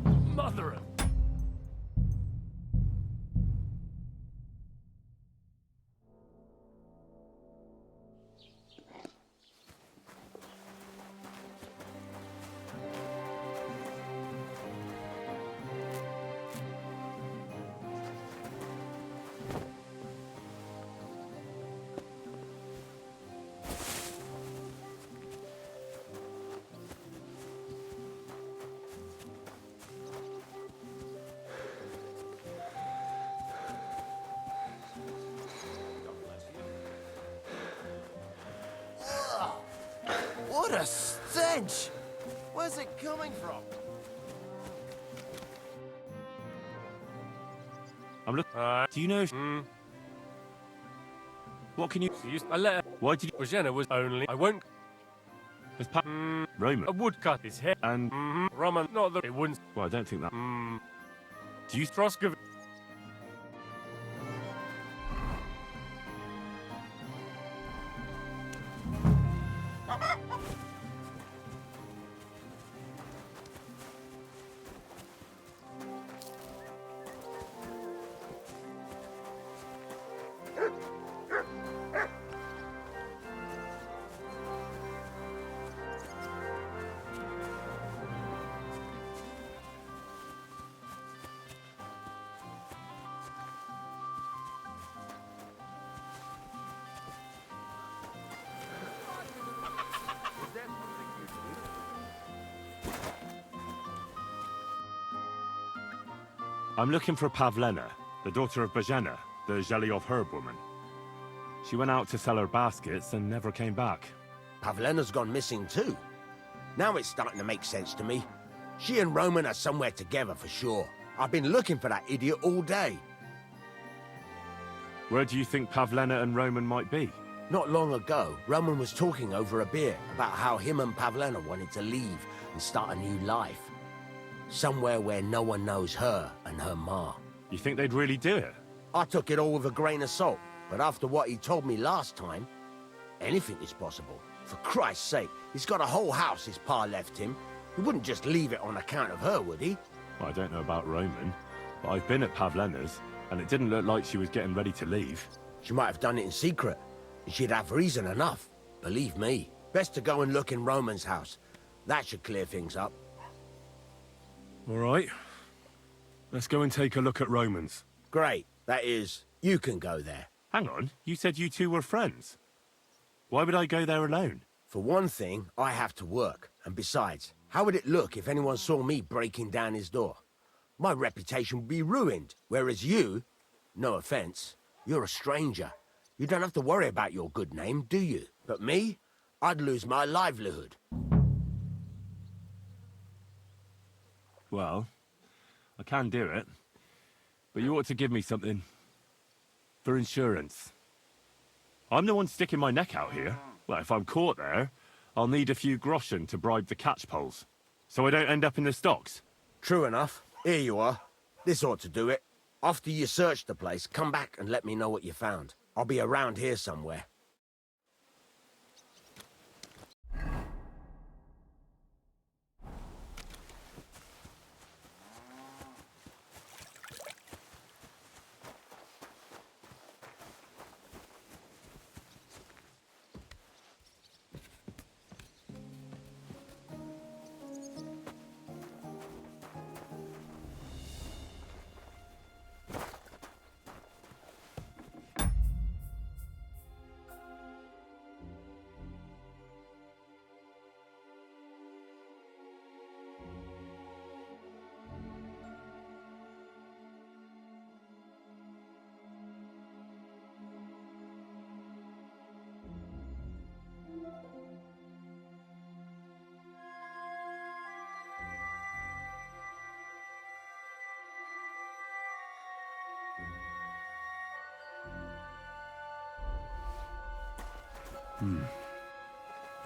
fight. Mother of... What a stench! Where's it coming from? I'm looking. Do you know if... What can you... I let her... Why did you... Bożena was only... I won't... Has Roman... A woodcut his hair. And... Roman, not that it wouldn't... Well, I don't think that... Do you... Troskovitz... I'm looking for Pavlena, the daughter of Bajena, the Zhelyov herb woman. She went out to sell her baskets and never came back. Pavlena's gone missing too. Now it's starting to make sense to me. She and Roman are somewhere together for sure. I've been looking for that idiot all day. Where do you think Pavlena and Roman might be? Not long ago, Roman was talking over a beer about how him and Pavlena wanted to leave and start a new life. Somewhere where no one knows her and her ma. You think they'd really do it? I took it all with a grain of salt, but after what he told me last time, anything is possible. For Christ's sake, he's got a whole house his pa left him. He wouldn't just leave it on account of her, would he? Well, I don't know about Roman, but I've been at Pavlena's, and it didn't look like she was getting ready to leave. She might have done it in secret, and she'd have reason enough. Believe me. Best to go and look in Roman's house. That should clear things up. All right. Let's go and take a look at Roman's. Great. That is, you can go there. Hang on, you said you two were friends. Why would I go there alone? For one thing, I have to work. And besides, how would it look if anyone saw me breaking down his door? My reputation would be ruined, whereas you, no offense, you're a stranger. You don't have to worry about your good name, do you? But me, I'd lose my livelihood. Well, I can do it. But you ought to give me something. For insurance. I'm the one sticking my neck out here. Well, if I'm caught there, I'll need a few groschen to bribe the catchpoles. So I don't end up in the stocks. True enough. Here you are. This ought to do it. After you search the place, come back and let me know what you found. I'll be around here somewhere.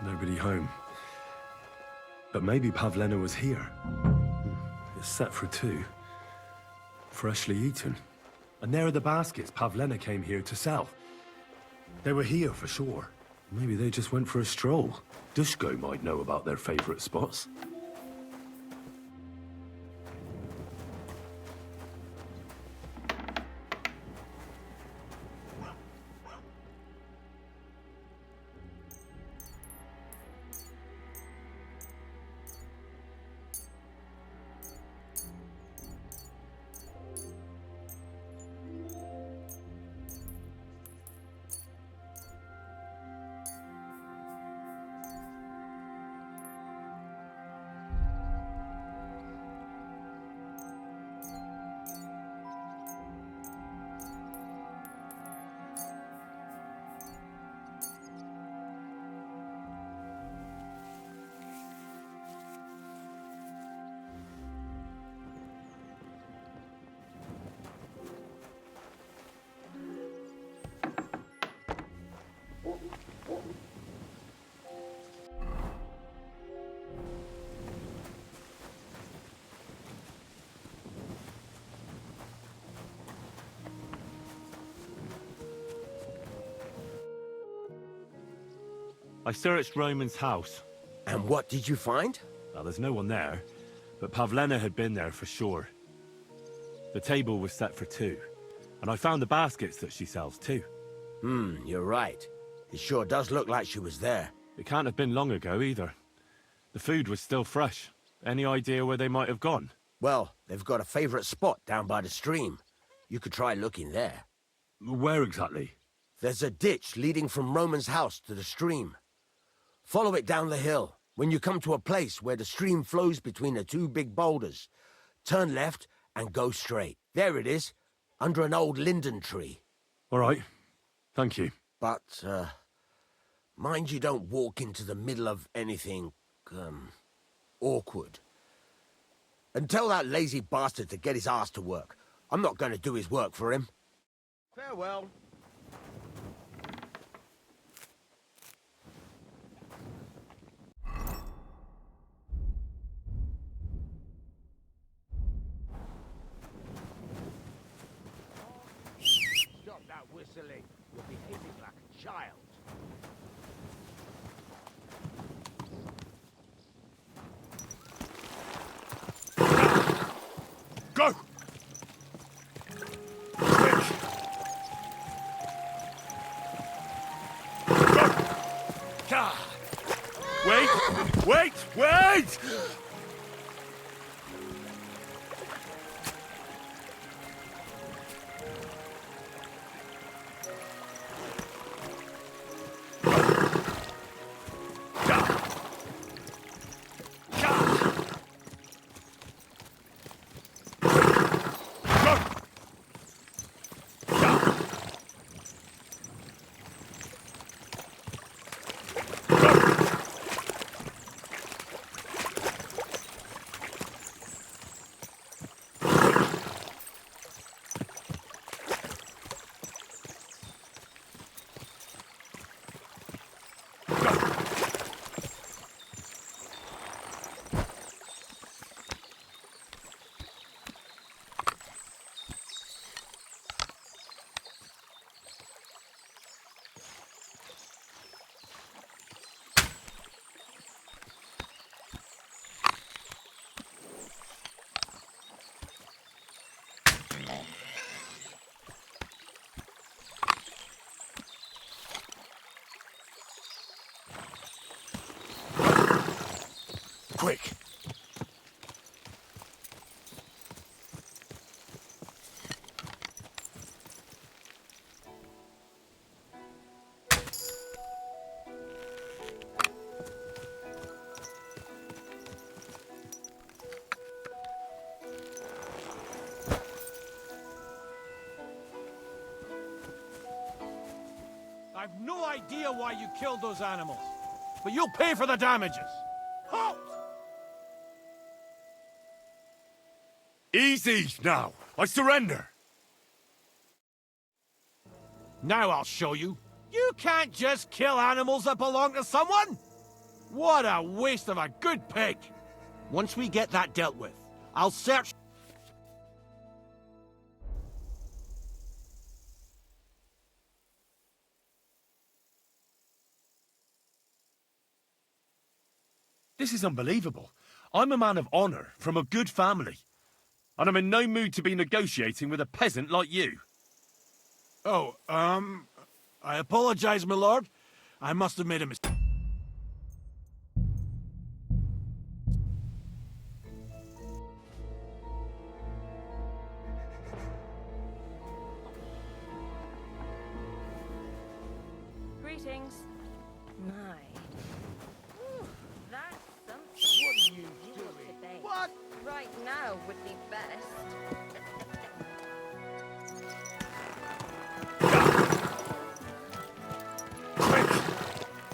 Nobody home. But maybe Pavlena was here. It's set for two. Freshly eaten. And there are the baskets Pavlena came here to sell. They were here for sure. Maybe they just went for a stroll. Dushko might know about their favorite spots. I searched Roman's house. And what did you find? Well, there's no one there, but Pavlena had been there for sure. The table was set for two, and I found the baskets that she sells too. You're right. It sure does look like she was there. It can't have been long ago either. The food was still fresh. Any idea where they might have gone? Well, they've got a favorite spot down by the stream. You could try looking there. Where exactly? There's a ditch leading from Roman's house to the stream. Follow it down the hill. When you come to a place where the stream flows between the two big boulders, turn left and go straight. There it is, under an old linden tree. All right. Thank you. But, mind you don't walk into the middle of anything, awkward. And tell that lazy bastard to get his ass to work. I'm not going to do his work for him. Farewell. Stop that whistling. You're behaving like a child. Go! Go! Wait! Quick! I've no idea why you killed those animals, but you'll pay for the damages. Halt! Easy now! I surrender! Now I'll show you. You can't just kill animals that belong to someone! What a waste of a good pig! Once we get that dealt with, I'll search... This is unbelievable. I'm a man of honor, from a good family. And I'm in no mood to be negotiating with a peasant like you. Oh, I apologize, my lord. I must have made a mistake. Greetings. My. Ooh, that's something. What are you doing? What? Right now would be best.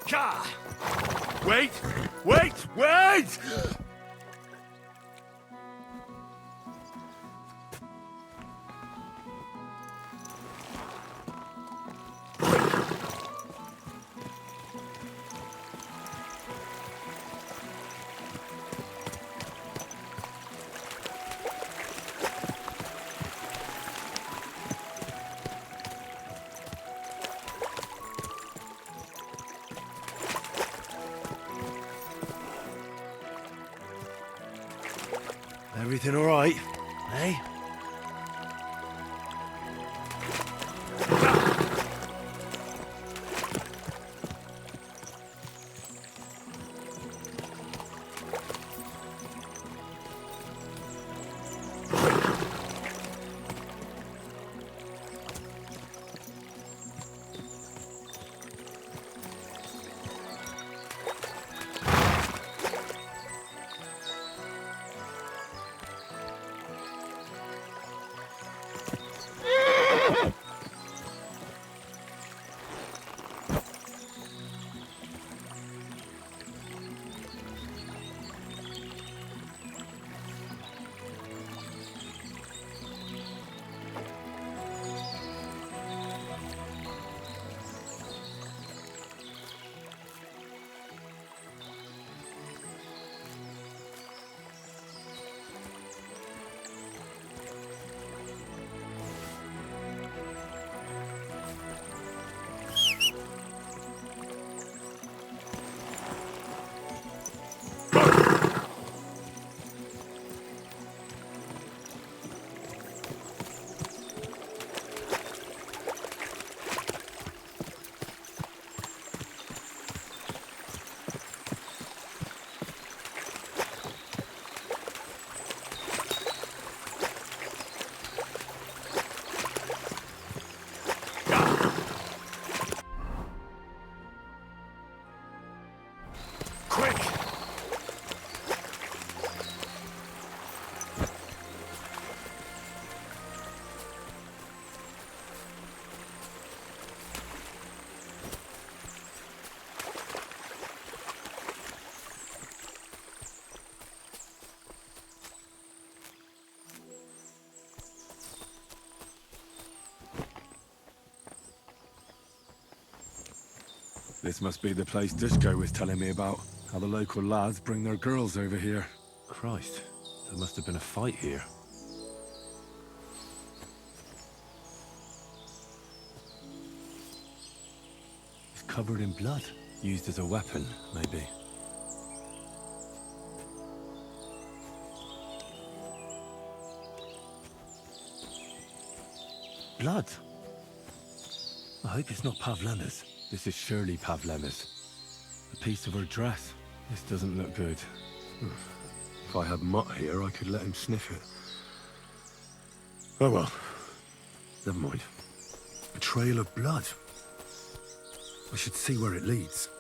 Ka! Wait! Everything all right, eh? This must be the place Dushko was telling me about. How the local lads bring their girls over here. Christ, there must have been a fight here. It's covered in blood. Used as a weapon, maybe. Blood? I hope it's not Pavlena's. This is surely Pavlena's. A piece of her dress. This doesn't look good. If I had Mutt here, I could let him sniff it. Oh well. Never mind. A trail of blood. I should see where it leads.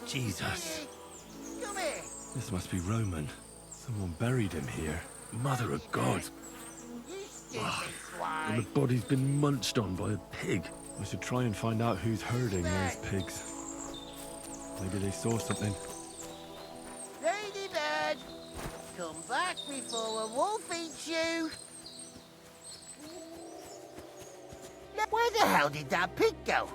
Jesus. Come here. This must be Roman. Someone buried him here. Mother of God. And the body's been munched on by a pig. I should try and find out who's herding those pigs. Maybe they saw something. Ladybird, come back before a wolf eats you. Now, where the hell did that pig go?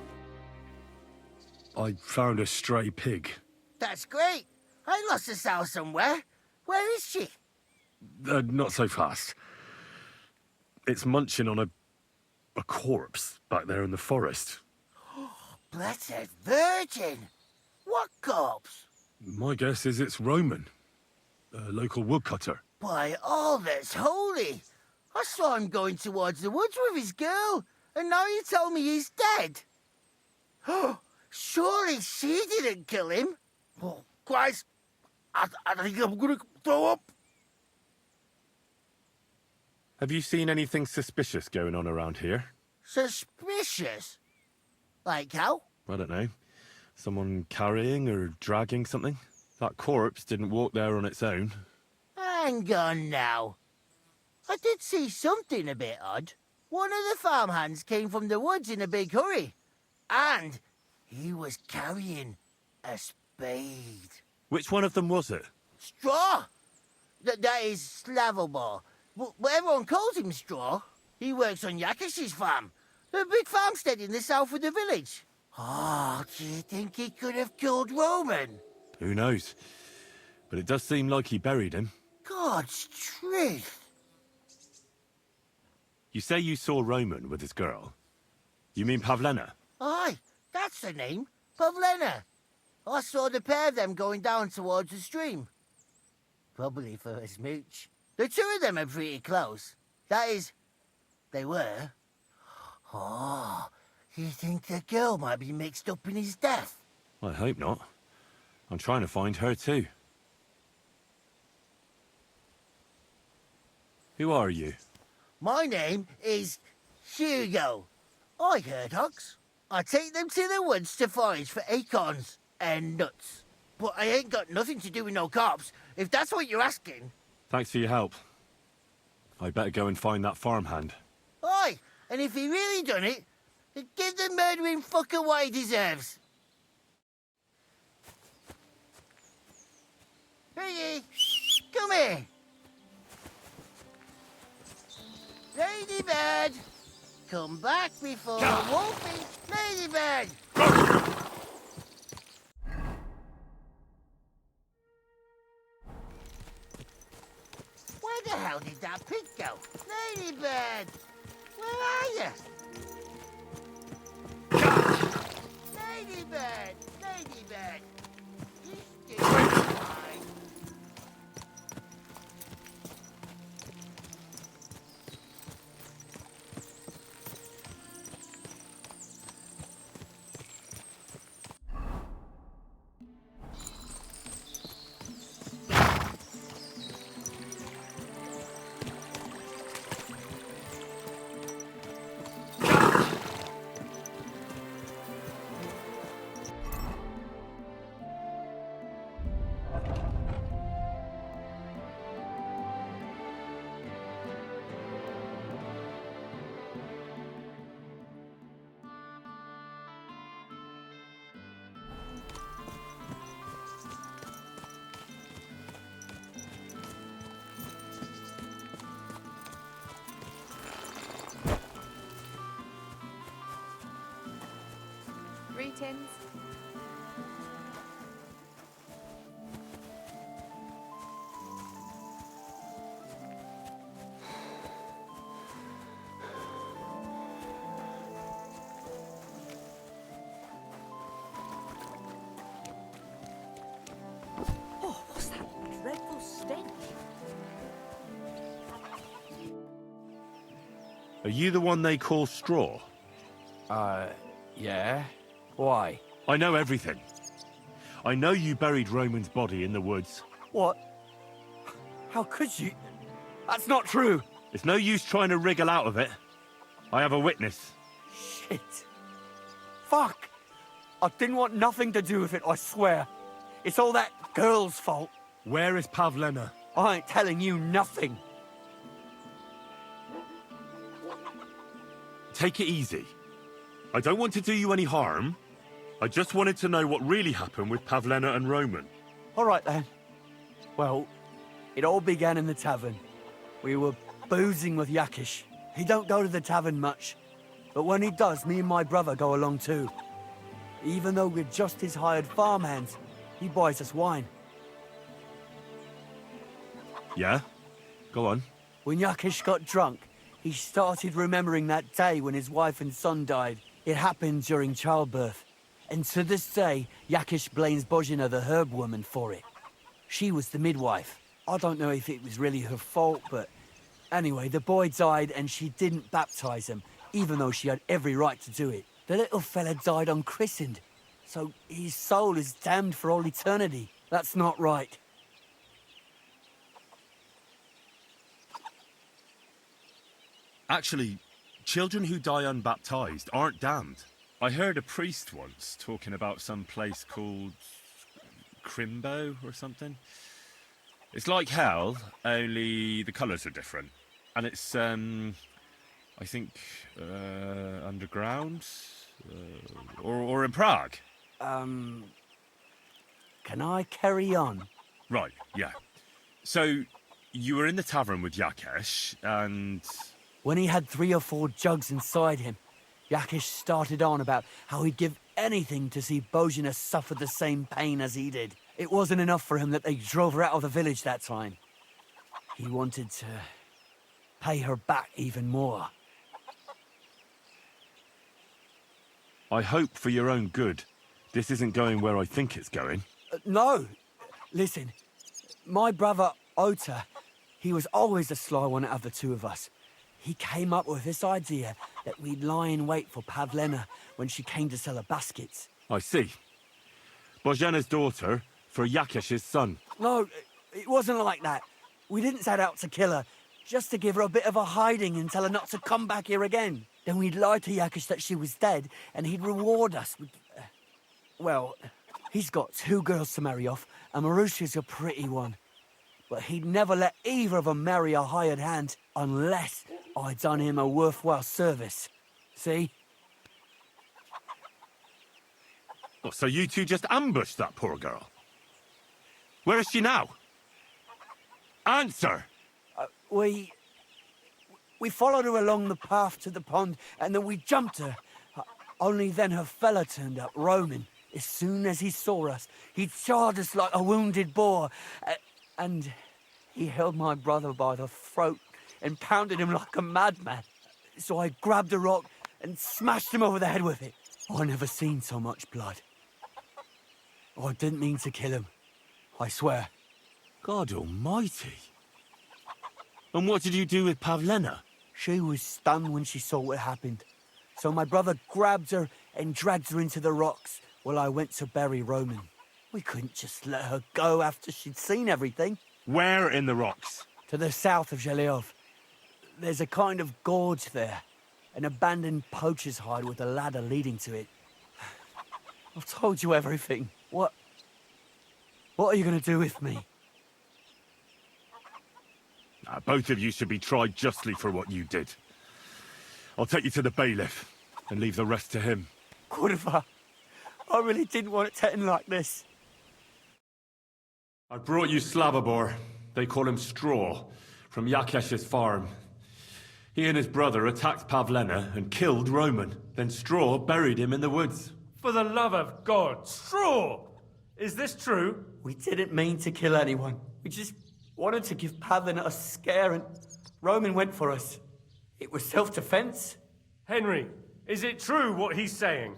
I found a stray pig. That's great. I lost a sow somewhere. Where is she? Not so fast. It's munching on a corpse back there in the forest. Blessed Virgin! What corpse? My guess is it's Roman, a local woodcutter. By all that's holy! I saw him going towards the woods with his girl, and now you tell me he's dead. Surely she didn't kill him. Oh, Christ! I think I'm gonna throw up. Have you seen anything suspicious going on around here? Suspicious? Like how? I don't know. Someone carrying or dragging something? That corpse didn't walk there on its own. Hang on now. I did see something a bit odd. One of the farmhands came from the woods in a big hurry. And he was carrying a spade. Which one of them was it? Straw! That is Slavobor. But everyone calls him Straw. He works on Yakish's farm. A big farmstead in the south of the village. Oh, do you think he could have killed Roman? Who knows? But it does seem like he buried him. God's truth. You say you saw Roman with his girl. You mean Pavlena? Aye, that's the name. Pavlena. I saw the pair of them going down towards the stream. Probably for a smooch. The two of them are pretty close. That is, They were? Oh, you think the girl might be mixed up in his death? I hope not. I'm trying to find her too. Who are you? My name is Hugo. I herd hogs. I take them to the woods to forage for acorns and nuts. But I ain't got nothing to do with no cops, if that's what you're asking. Thanks for your help. I'd better go and find that farmhand. Aye, and if he really done it, give the murdering fucker what he deserves. Hey, come here. Ladybird, come back before Wolfie. Ladybird. Where the hell did that pig go? Ladybird, where are you? Ladybird, Ladybird, you stupid swine. Greetings. Oh, what's that dreadful stench? Are you the one they call Straw? Yeah? Why? I know everything. I know you buried Roman's body in the woods. What? How could you? That's not true! It's no use trying to wriggle out of it. I have a witness. Shit. Fuck! I didn't want nothing to do with it, I swear. It's all that girl's fault. Where is Pavlena? I ain't telling you nothing. Take it easy. I don't want to do you any harm. I just wanted to know what really happened with Pavlena and Roman. All right, then. Well, it all began in the tavern. We were boozing with Yakish. He don't go to the tavern much, but when he does, me and my brother go along too. Even though we're just his hired farmhands, he buys us wine. Yeah? Go on. When Yakish got drunk, he started remembering that day when his wife and son died. It happened during childbirth. And to this day, Yakish blames Bozhina, the herb woman, for it. She was the midwife. I don't know if it was really her fault, but anyway, the boy died and she didn't baptize him, even though she had every right to do it. The little fella died unchristened, so his soul is damned for all eternity. That's not right. Actually, children who die unbaptized aren't damned. I heard a priest once talking about some place called Crimbo or something. It's like hell, only the colours are different. And it's, I think, underground? Or in Prague. Can I carry on? Right, yeah. So, you were in the tavern with Yakesh, and... When he had 3 or 4 jugs inside him, Yakish started on about how he'd give anything to see Bozhina suffer the same pain as he did. It wasn't enough for him that they drove her out of the village that time. He wanted to pay her back even more. I hope for your own good, this isn't going where I think it's going. No! Listen, my brother, Ota, he was always the sly one out of the two of us. he came up with this idea that we'd lie in wait for Pavlena when she came to sell her baskets. I see. Božena's daughter for Yakish's son. No, it wasn't like that. We didn't set out to kill her, just to give her a bit of a hiding and tell her not to come back here again. Then we'd lie to Yakish that she was dead, and he'd reward us with... well, he's got 2 girls to marry off, and Marusha's a pretty one. But he'd never let either of them marry a hired hand unless I'd done him a worthwhile service. See? Oh, so you two just ambushed that poor girl? Where is she now? Answer! We followed her along the path to the pond, and then we jumped her. Only then her fella turned up, Roman. As soon as he saw us, he charged us like a wounded boar. And he held my brother by the throat and pounded him like a madman. So I grabbed a rock and smashed him over the head with it. I never seen so much blood. I didn't mean to kill him. I swear. God almighty. And what did you do with Pavlena? She was stunned when she saw what happened. So my brother grabbed her and dragged her into the rocks while I went to bury Roman. We couldn't just let her go after she'd seen everything. Where in the rocks? To the south of Zhelyov. There's a kind of gorge there. An abandoned poacher's hide with a ladder leading to it. I've told you everything. What are you going to do with me? Both of you should be tried justly for what you did. I'll take you to the bailiff and leave the rest to him. Kurva, I really didn't want it to end like this. I brought you Slavobor. They call him Straw, from Yakesh's farm. He and his brother attacked Pavlena and killed Roman. Then Straw buried him in the woods. For the love of God, Straw! Is this true? We didn't mean to kill anyone. We just wanted to give Pavlena a scare, and Roman went for us. It was self-defense. Henry, is it true what he's saying?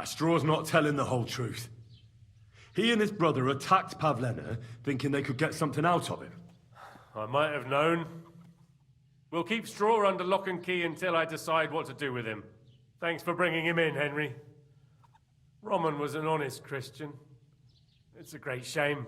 Straw's not telling the whole truth. He and his brother attacked Pavlena, thinking they could get something out of him. I might have known. We'll keep Straw under lock and key until I decide what to do with him. Thanks for bringing him in, Henry. Roman was an honest Christian. It's a great shame.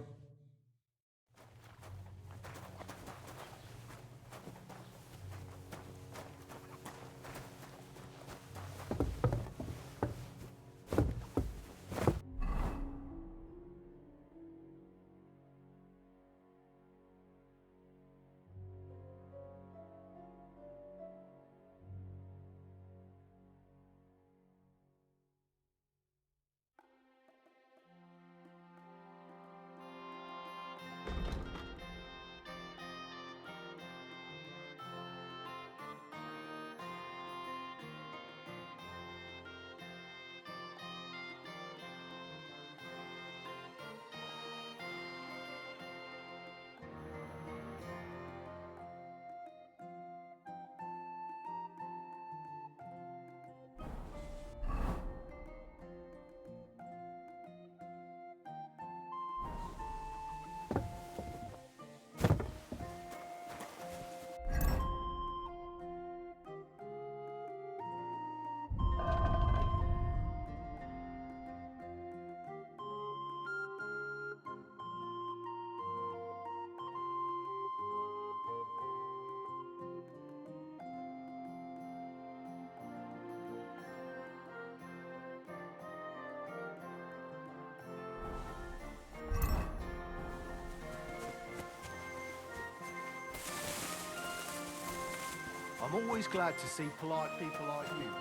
I'm always glad to see polite people like you.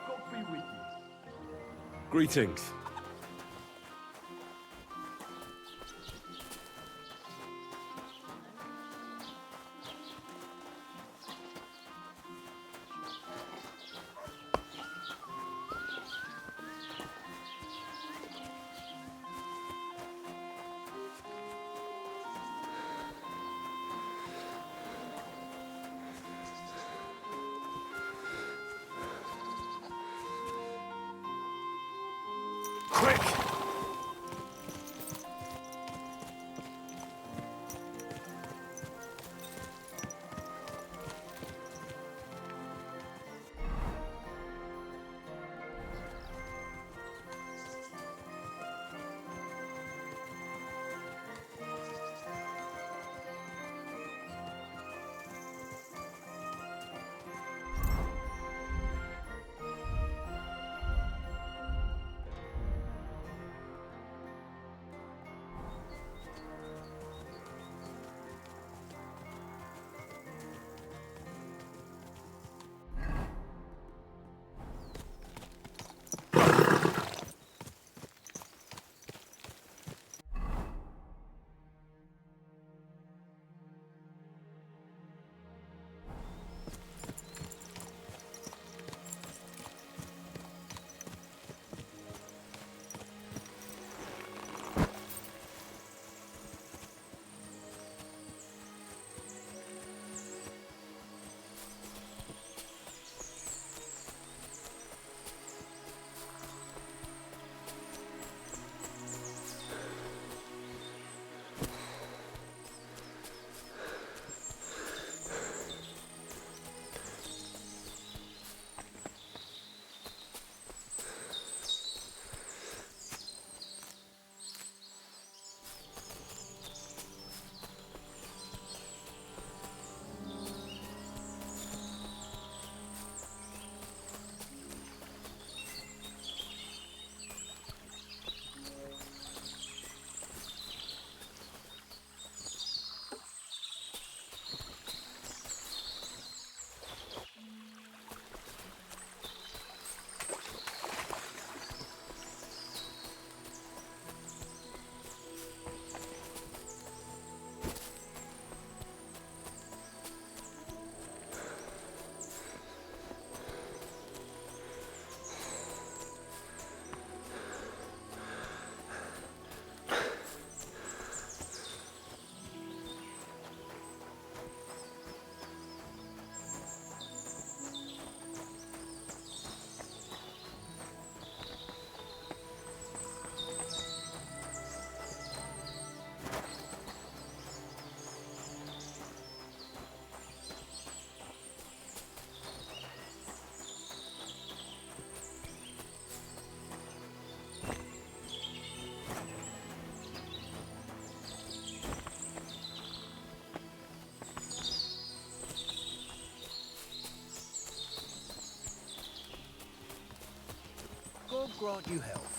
God be with you. Greetings. quick! God grant you health.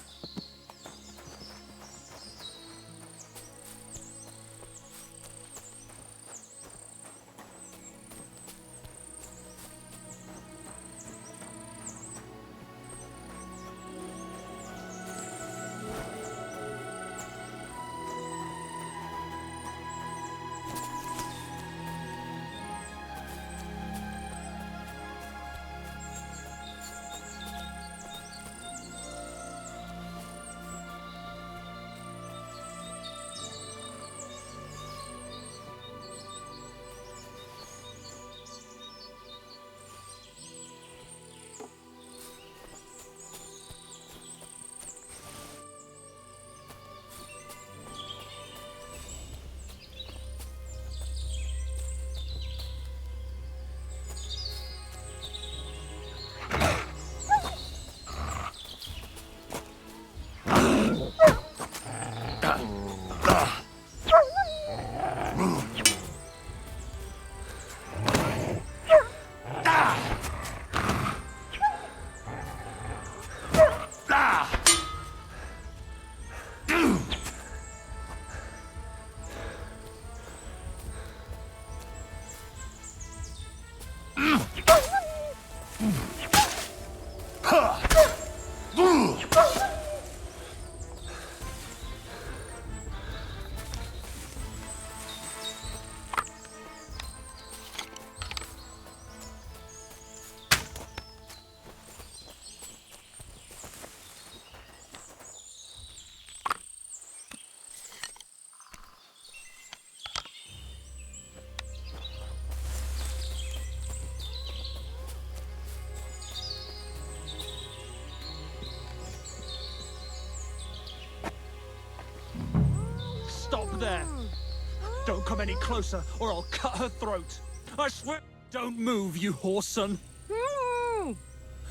Don't come any closer, or I'll cut her throat. I swear. Don't move, you horse son.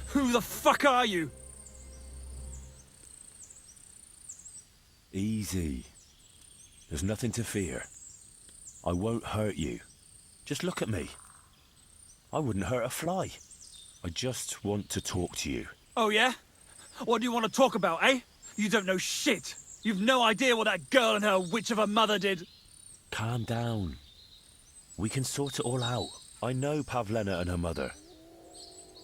Who the fuck are you? Easy. There's nothing to fear. I won't hurt you. Just look at me. I wouldn't hurt a fly. I just want to talk to you. Oh, yeah? What do you want to talk about, eh? You don't know shit. You've no idea what that girl and her witch of a mother did. Calm down. We can sort it all out. I know Pavlena and her mother.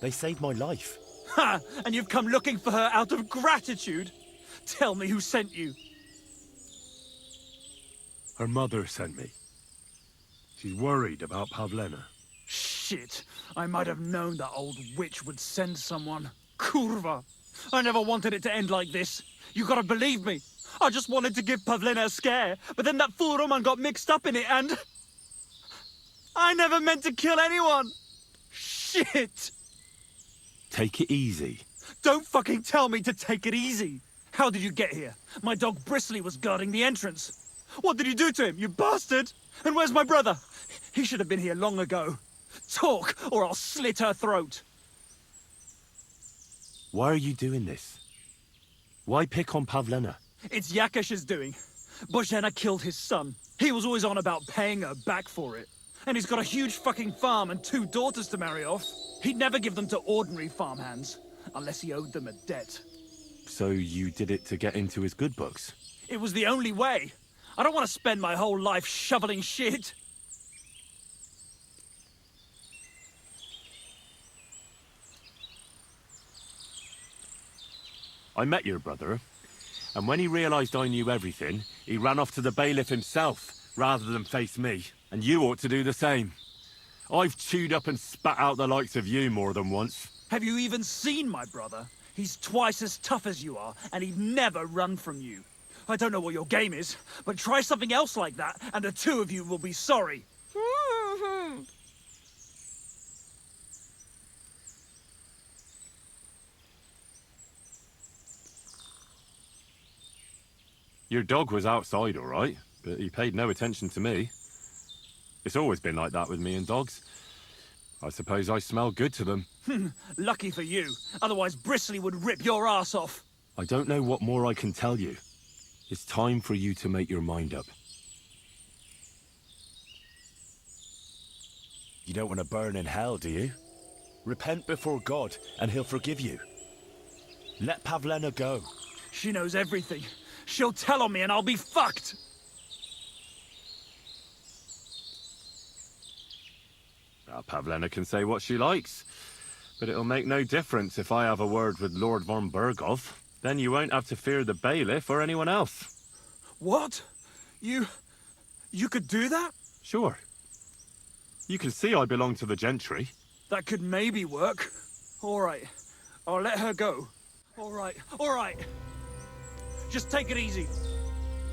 They saved my life. Ha! And you've come looking for her out of gratitude? Tell me who sent you. Her mother sent me. She's worried about Pavlena. Shit. I might have known that old witch would send someone. Kurva. I never wanted it to end like this. You gotta believe me. I just wanted to give Pavlena a scare, but then that fool Roman got mixed up in it and... I never meant to kill anyone! Shit! Take it easy. Don't fucking tell me to take it easy! How did you get here? My dog Bristly was guarding the entrance. What did you do to him, you bastard? And where's my brother? He should have been here long ago. Talk, or I'll slit her throat. Why are you doing this? Why pick on Pavlena? It's Yakash's doing. Bozhena killed his son. He was always on about paying her back for it. And he's got a huge fucking farm and 2 daughters to marry off. He'd never give them to ordinary farmhands, unless he owed them a debt. So you did it to get into his good books? It was the only way. I don't want to spend my whole life shoveling shit. I met your brother, and when he realized I knew everything, he ran off to the bailiff himself, rather than face me. And you ought to do the same. I've chewed up and spat out the likes of you more than once. Have you even seen my brother? He's twice as tough as you are, and he'd never run from you. I don't know what your game is, but try something else like that, and the 2 of you will be sorry. Your dog was outside, all right, but he paid no attention to me. It's always been like that with me and dogs. I suppose I smell good to them. Lucky for you. Otherwise, Bristly would rip your ass off. I don't know what more I can tell you. It's time for you to make your mind up. You don't want to burn in hell, do you? Repent before God, and he'll forgive you. Let Pavlena go. She knows everything. She'll tell on me and I'll be fucked! Pavlena can say what she likes, but it'll make no difference if I have a word with Lord von Berghoff. Then you won't have to fear the bailiff or anyone else. What? You could do that? Sure. You can see I belong to the gentry. That could maybe work. All right. I'll let her go. All right. All right. Just take it easy.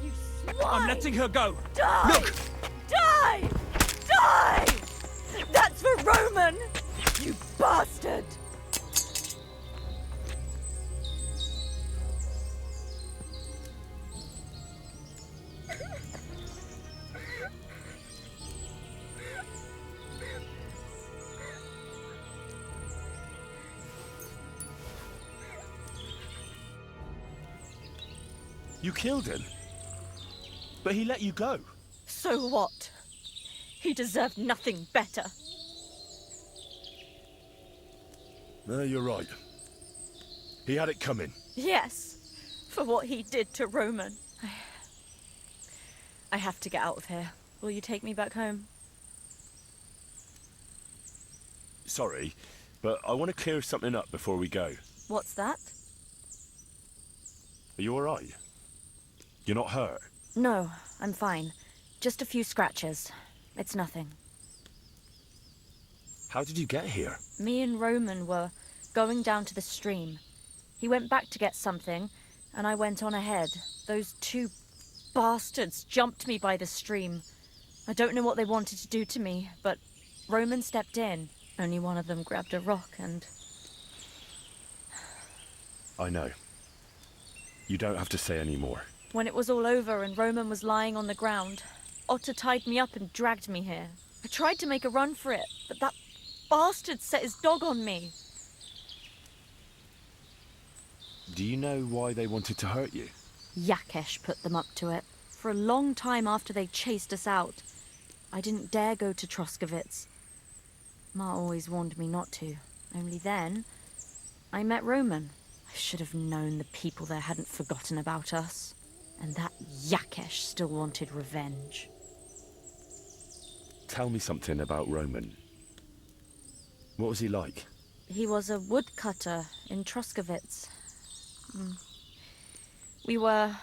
You swine! I'm letting her go. Die! Look! Die! Die! That's for Roman! You bastard! You killed him. But he let you go. So what? He deserved nothing better. No, you're right. He had it coming. Yes, for what he did to Roman. I have to get out of here. Will you take me back home? Sorry, but I want to clear something up before we go. What's that? Are you all right? You're not hurt? No, I'm fine. Just a few scratches. It's nothing. How did you get here? Me and Roman were going down to the stream. He went back to get something, and I went on ahead. Those 2 bastards jumped me by the stream. I don't know what they wanted to do to me, but Roman stepped in. Only one of them grabbed a rock and... I know. You don't have to say any more. When it was all over and Roman was lying on the ground, Otter tied me up and dragged me here. I tried to make a run for it, but that bastard set his dog on me. Do you know why they wanted to hurt you? Yakesh put them up to it. For a long time after they chased us out, I didn't dare go to Troskovitz. Ma always warned me not to. Only then, I met Roman. I should have known the people there hadn't forgotten about us. And that Yakesh still wanted revenge. Tell me something about Roman. What was he like? He was a woodcutter in Troskovitz. We were...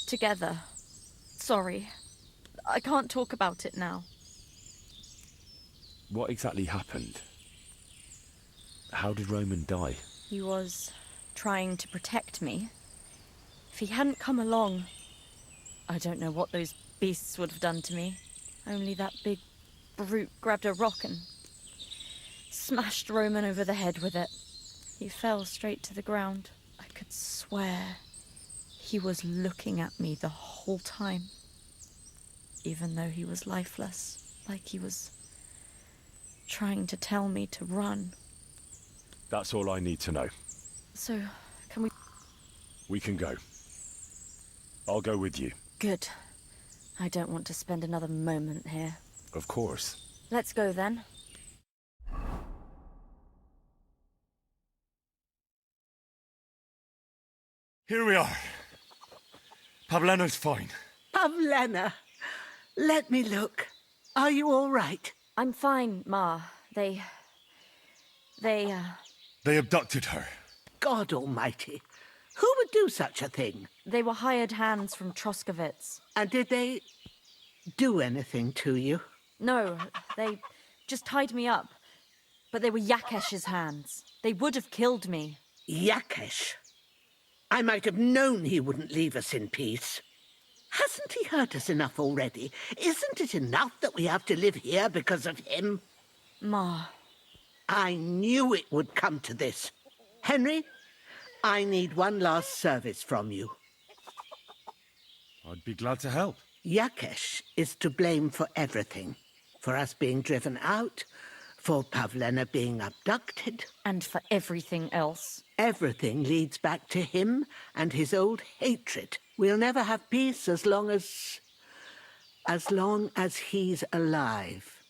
together. Sorry. I can't talk about it now. What exactly happened? How did Roman die? He was trying to protect me. If he hadn't come along, I don't know what those beasts would have done to me. Only that big brute grabbed a rock and smashed Roman over the head with it. He fell straight to the ground. I could swear he was looking at me the whole time, even though he was lifeless, like he was trying to tell me to run. That's all I need to know. So, can we... We can go. I'll go with you. Good. I don't want to spend another moment here. Of course. Let's go then. Here we are. Pavlena's fine. Pavlena, let me look. Are you all right? I'm fine, Ma. They abducted her. God almighty. Who would do such a thing? They were hired hands from Troskovitz. And did they do anything to you? No, they just tied me up. But they were Yakesh's hands. They would have killed me. Yakesh? I might have known he wouldn't leave us in peace. Hasn't he hurt us enough already? Isn't it enough that we have to live here because of him? Ma. I knew it would come to this. Henry, I need one last service from you. I'd be glad to help. Yakesh is to blame for everything. For us being driven out, for Pavlena being abducted. And for everything else. Everything leads back to him and his old hatred. We'll never have peace as long as he's alive.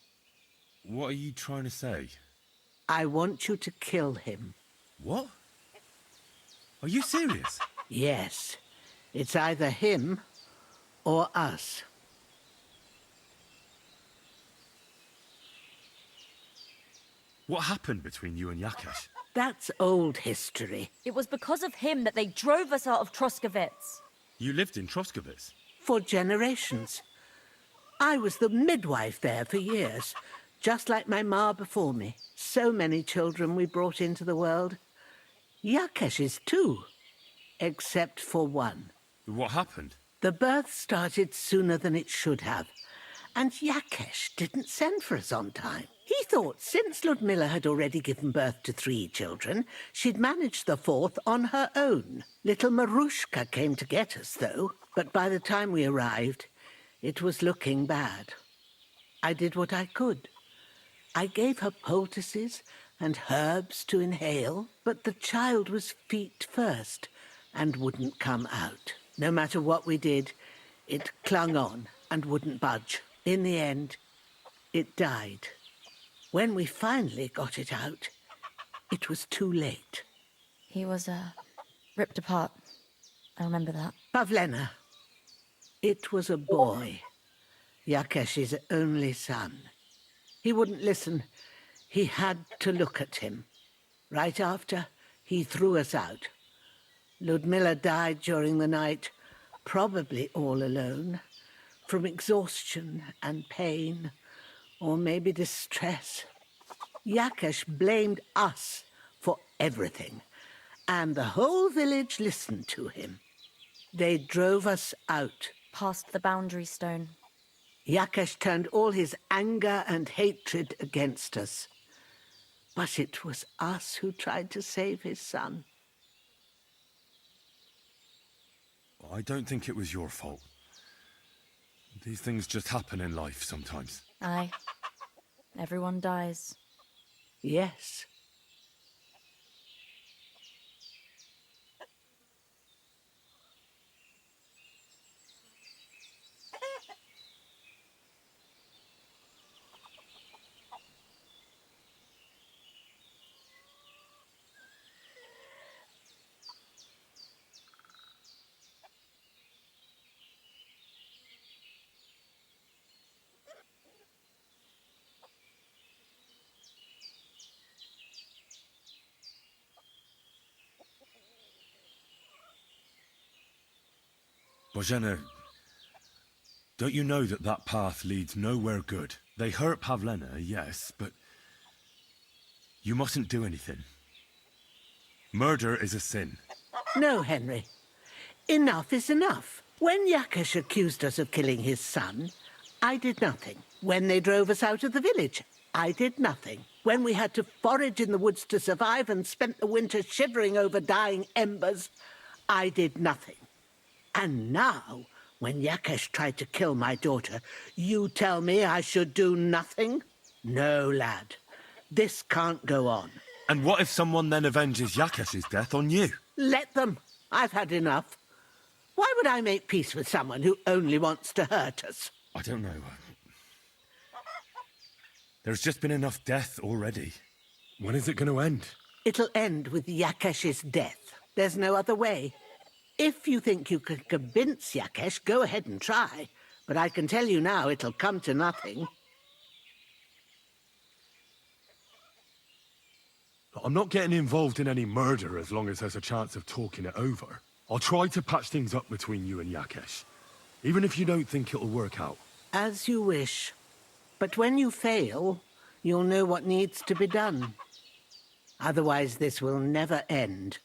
What are you trying to say? I want you to kill him. What? Are you serious? Yes. It's either him or us. What happened between you and Yakesh? That's old history. It was because of him that they drove us out of Troskovitz. You lived in Troskovitz? For generations. I was the midwife there for years, just like my ma before me. So many children we brought into the world. Yakesh's too, except for one. What happened? The birth started sooner than it should have, and Yakesh didn't send for us on time. He thought since Ludmilla had already given birth to 3 children, she'd manage the 4th on her own. Little Marushka came to get us, though, but by the time we arrived, it was looking bad. I did what I could. I gave her poultices and herbs to inhale, but the child was feet first and wouldn't come out. No matter what we did, it clung on and wouldn't budge. In the end, it died. When we finally got it out, it was too late. He was, ripped apart. I remember that. Pavlena. It was a boy. Yakesh's only son. He wouldn't listen. He had to look at him. Right after, he threw us out. Ludmilla died during the night, probably all alone, from exhaustion and pain, or maybe distress. Yakesh blamed us for everything, and the whole village listened to him. They drove us out. Past the boundary stone. Yakesh turned all his anger and hatred against us. But it was us who tried to save his son. I don't think it was your fault. These things just happen in life sometimes. Aye. Everyone dies. Yes. Bozhena, don't you know that that path leads nowhere good? They hurt Pavlena, yes, but you mustn't do anything. Murder is a sin. No, Henry. Enough is enough. When Yakesh accused us of killing his son, I did nothing. When they drove us out of the village, I did nothing. When we had to forage in the woods to survive and spent the winter shivering over dying embers, I did nothing. And now, when Yakesh tried to kill my daughter, you tell me I should do nothing? No, lad. This can't go on. And what if someone then avenges Yakesh's death on you? Let them. I've had enough. Why would I make peace with someone who only wants to hurt us? I don't know. There's just been enough death already. When is it going to end? It'll end with Yakesh's death. There's no other way. If you think you can convince Yakesh, go ahead and try. But I can tell you now, it'll come to nothing. I'm not getting involved in any murder as long as there's a chance of talking it over. I'll try to patch things up between you and Yakesh, even if you don't think it'll work out. As you wish. But when you fail, you'll know what needs to be done. Otherwise, this will never end.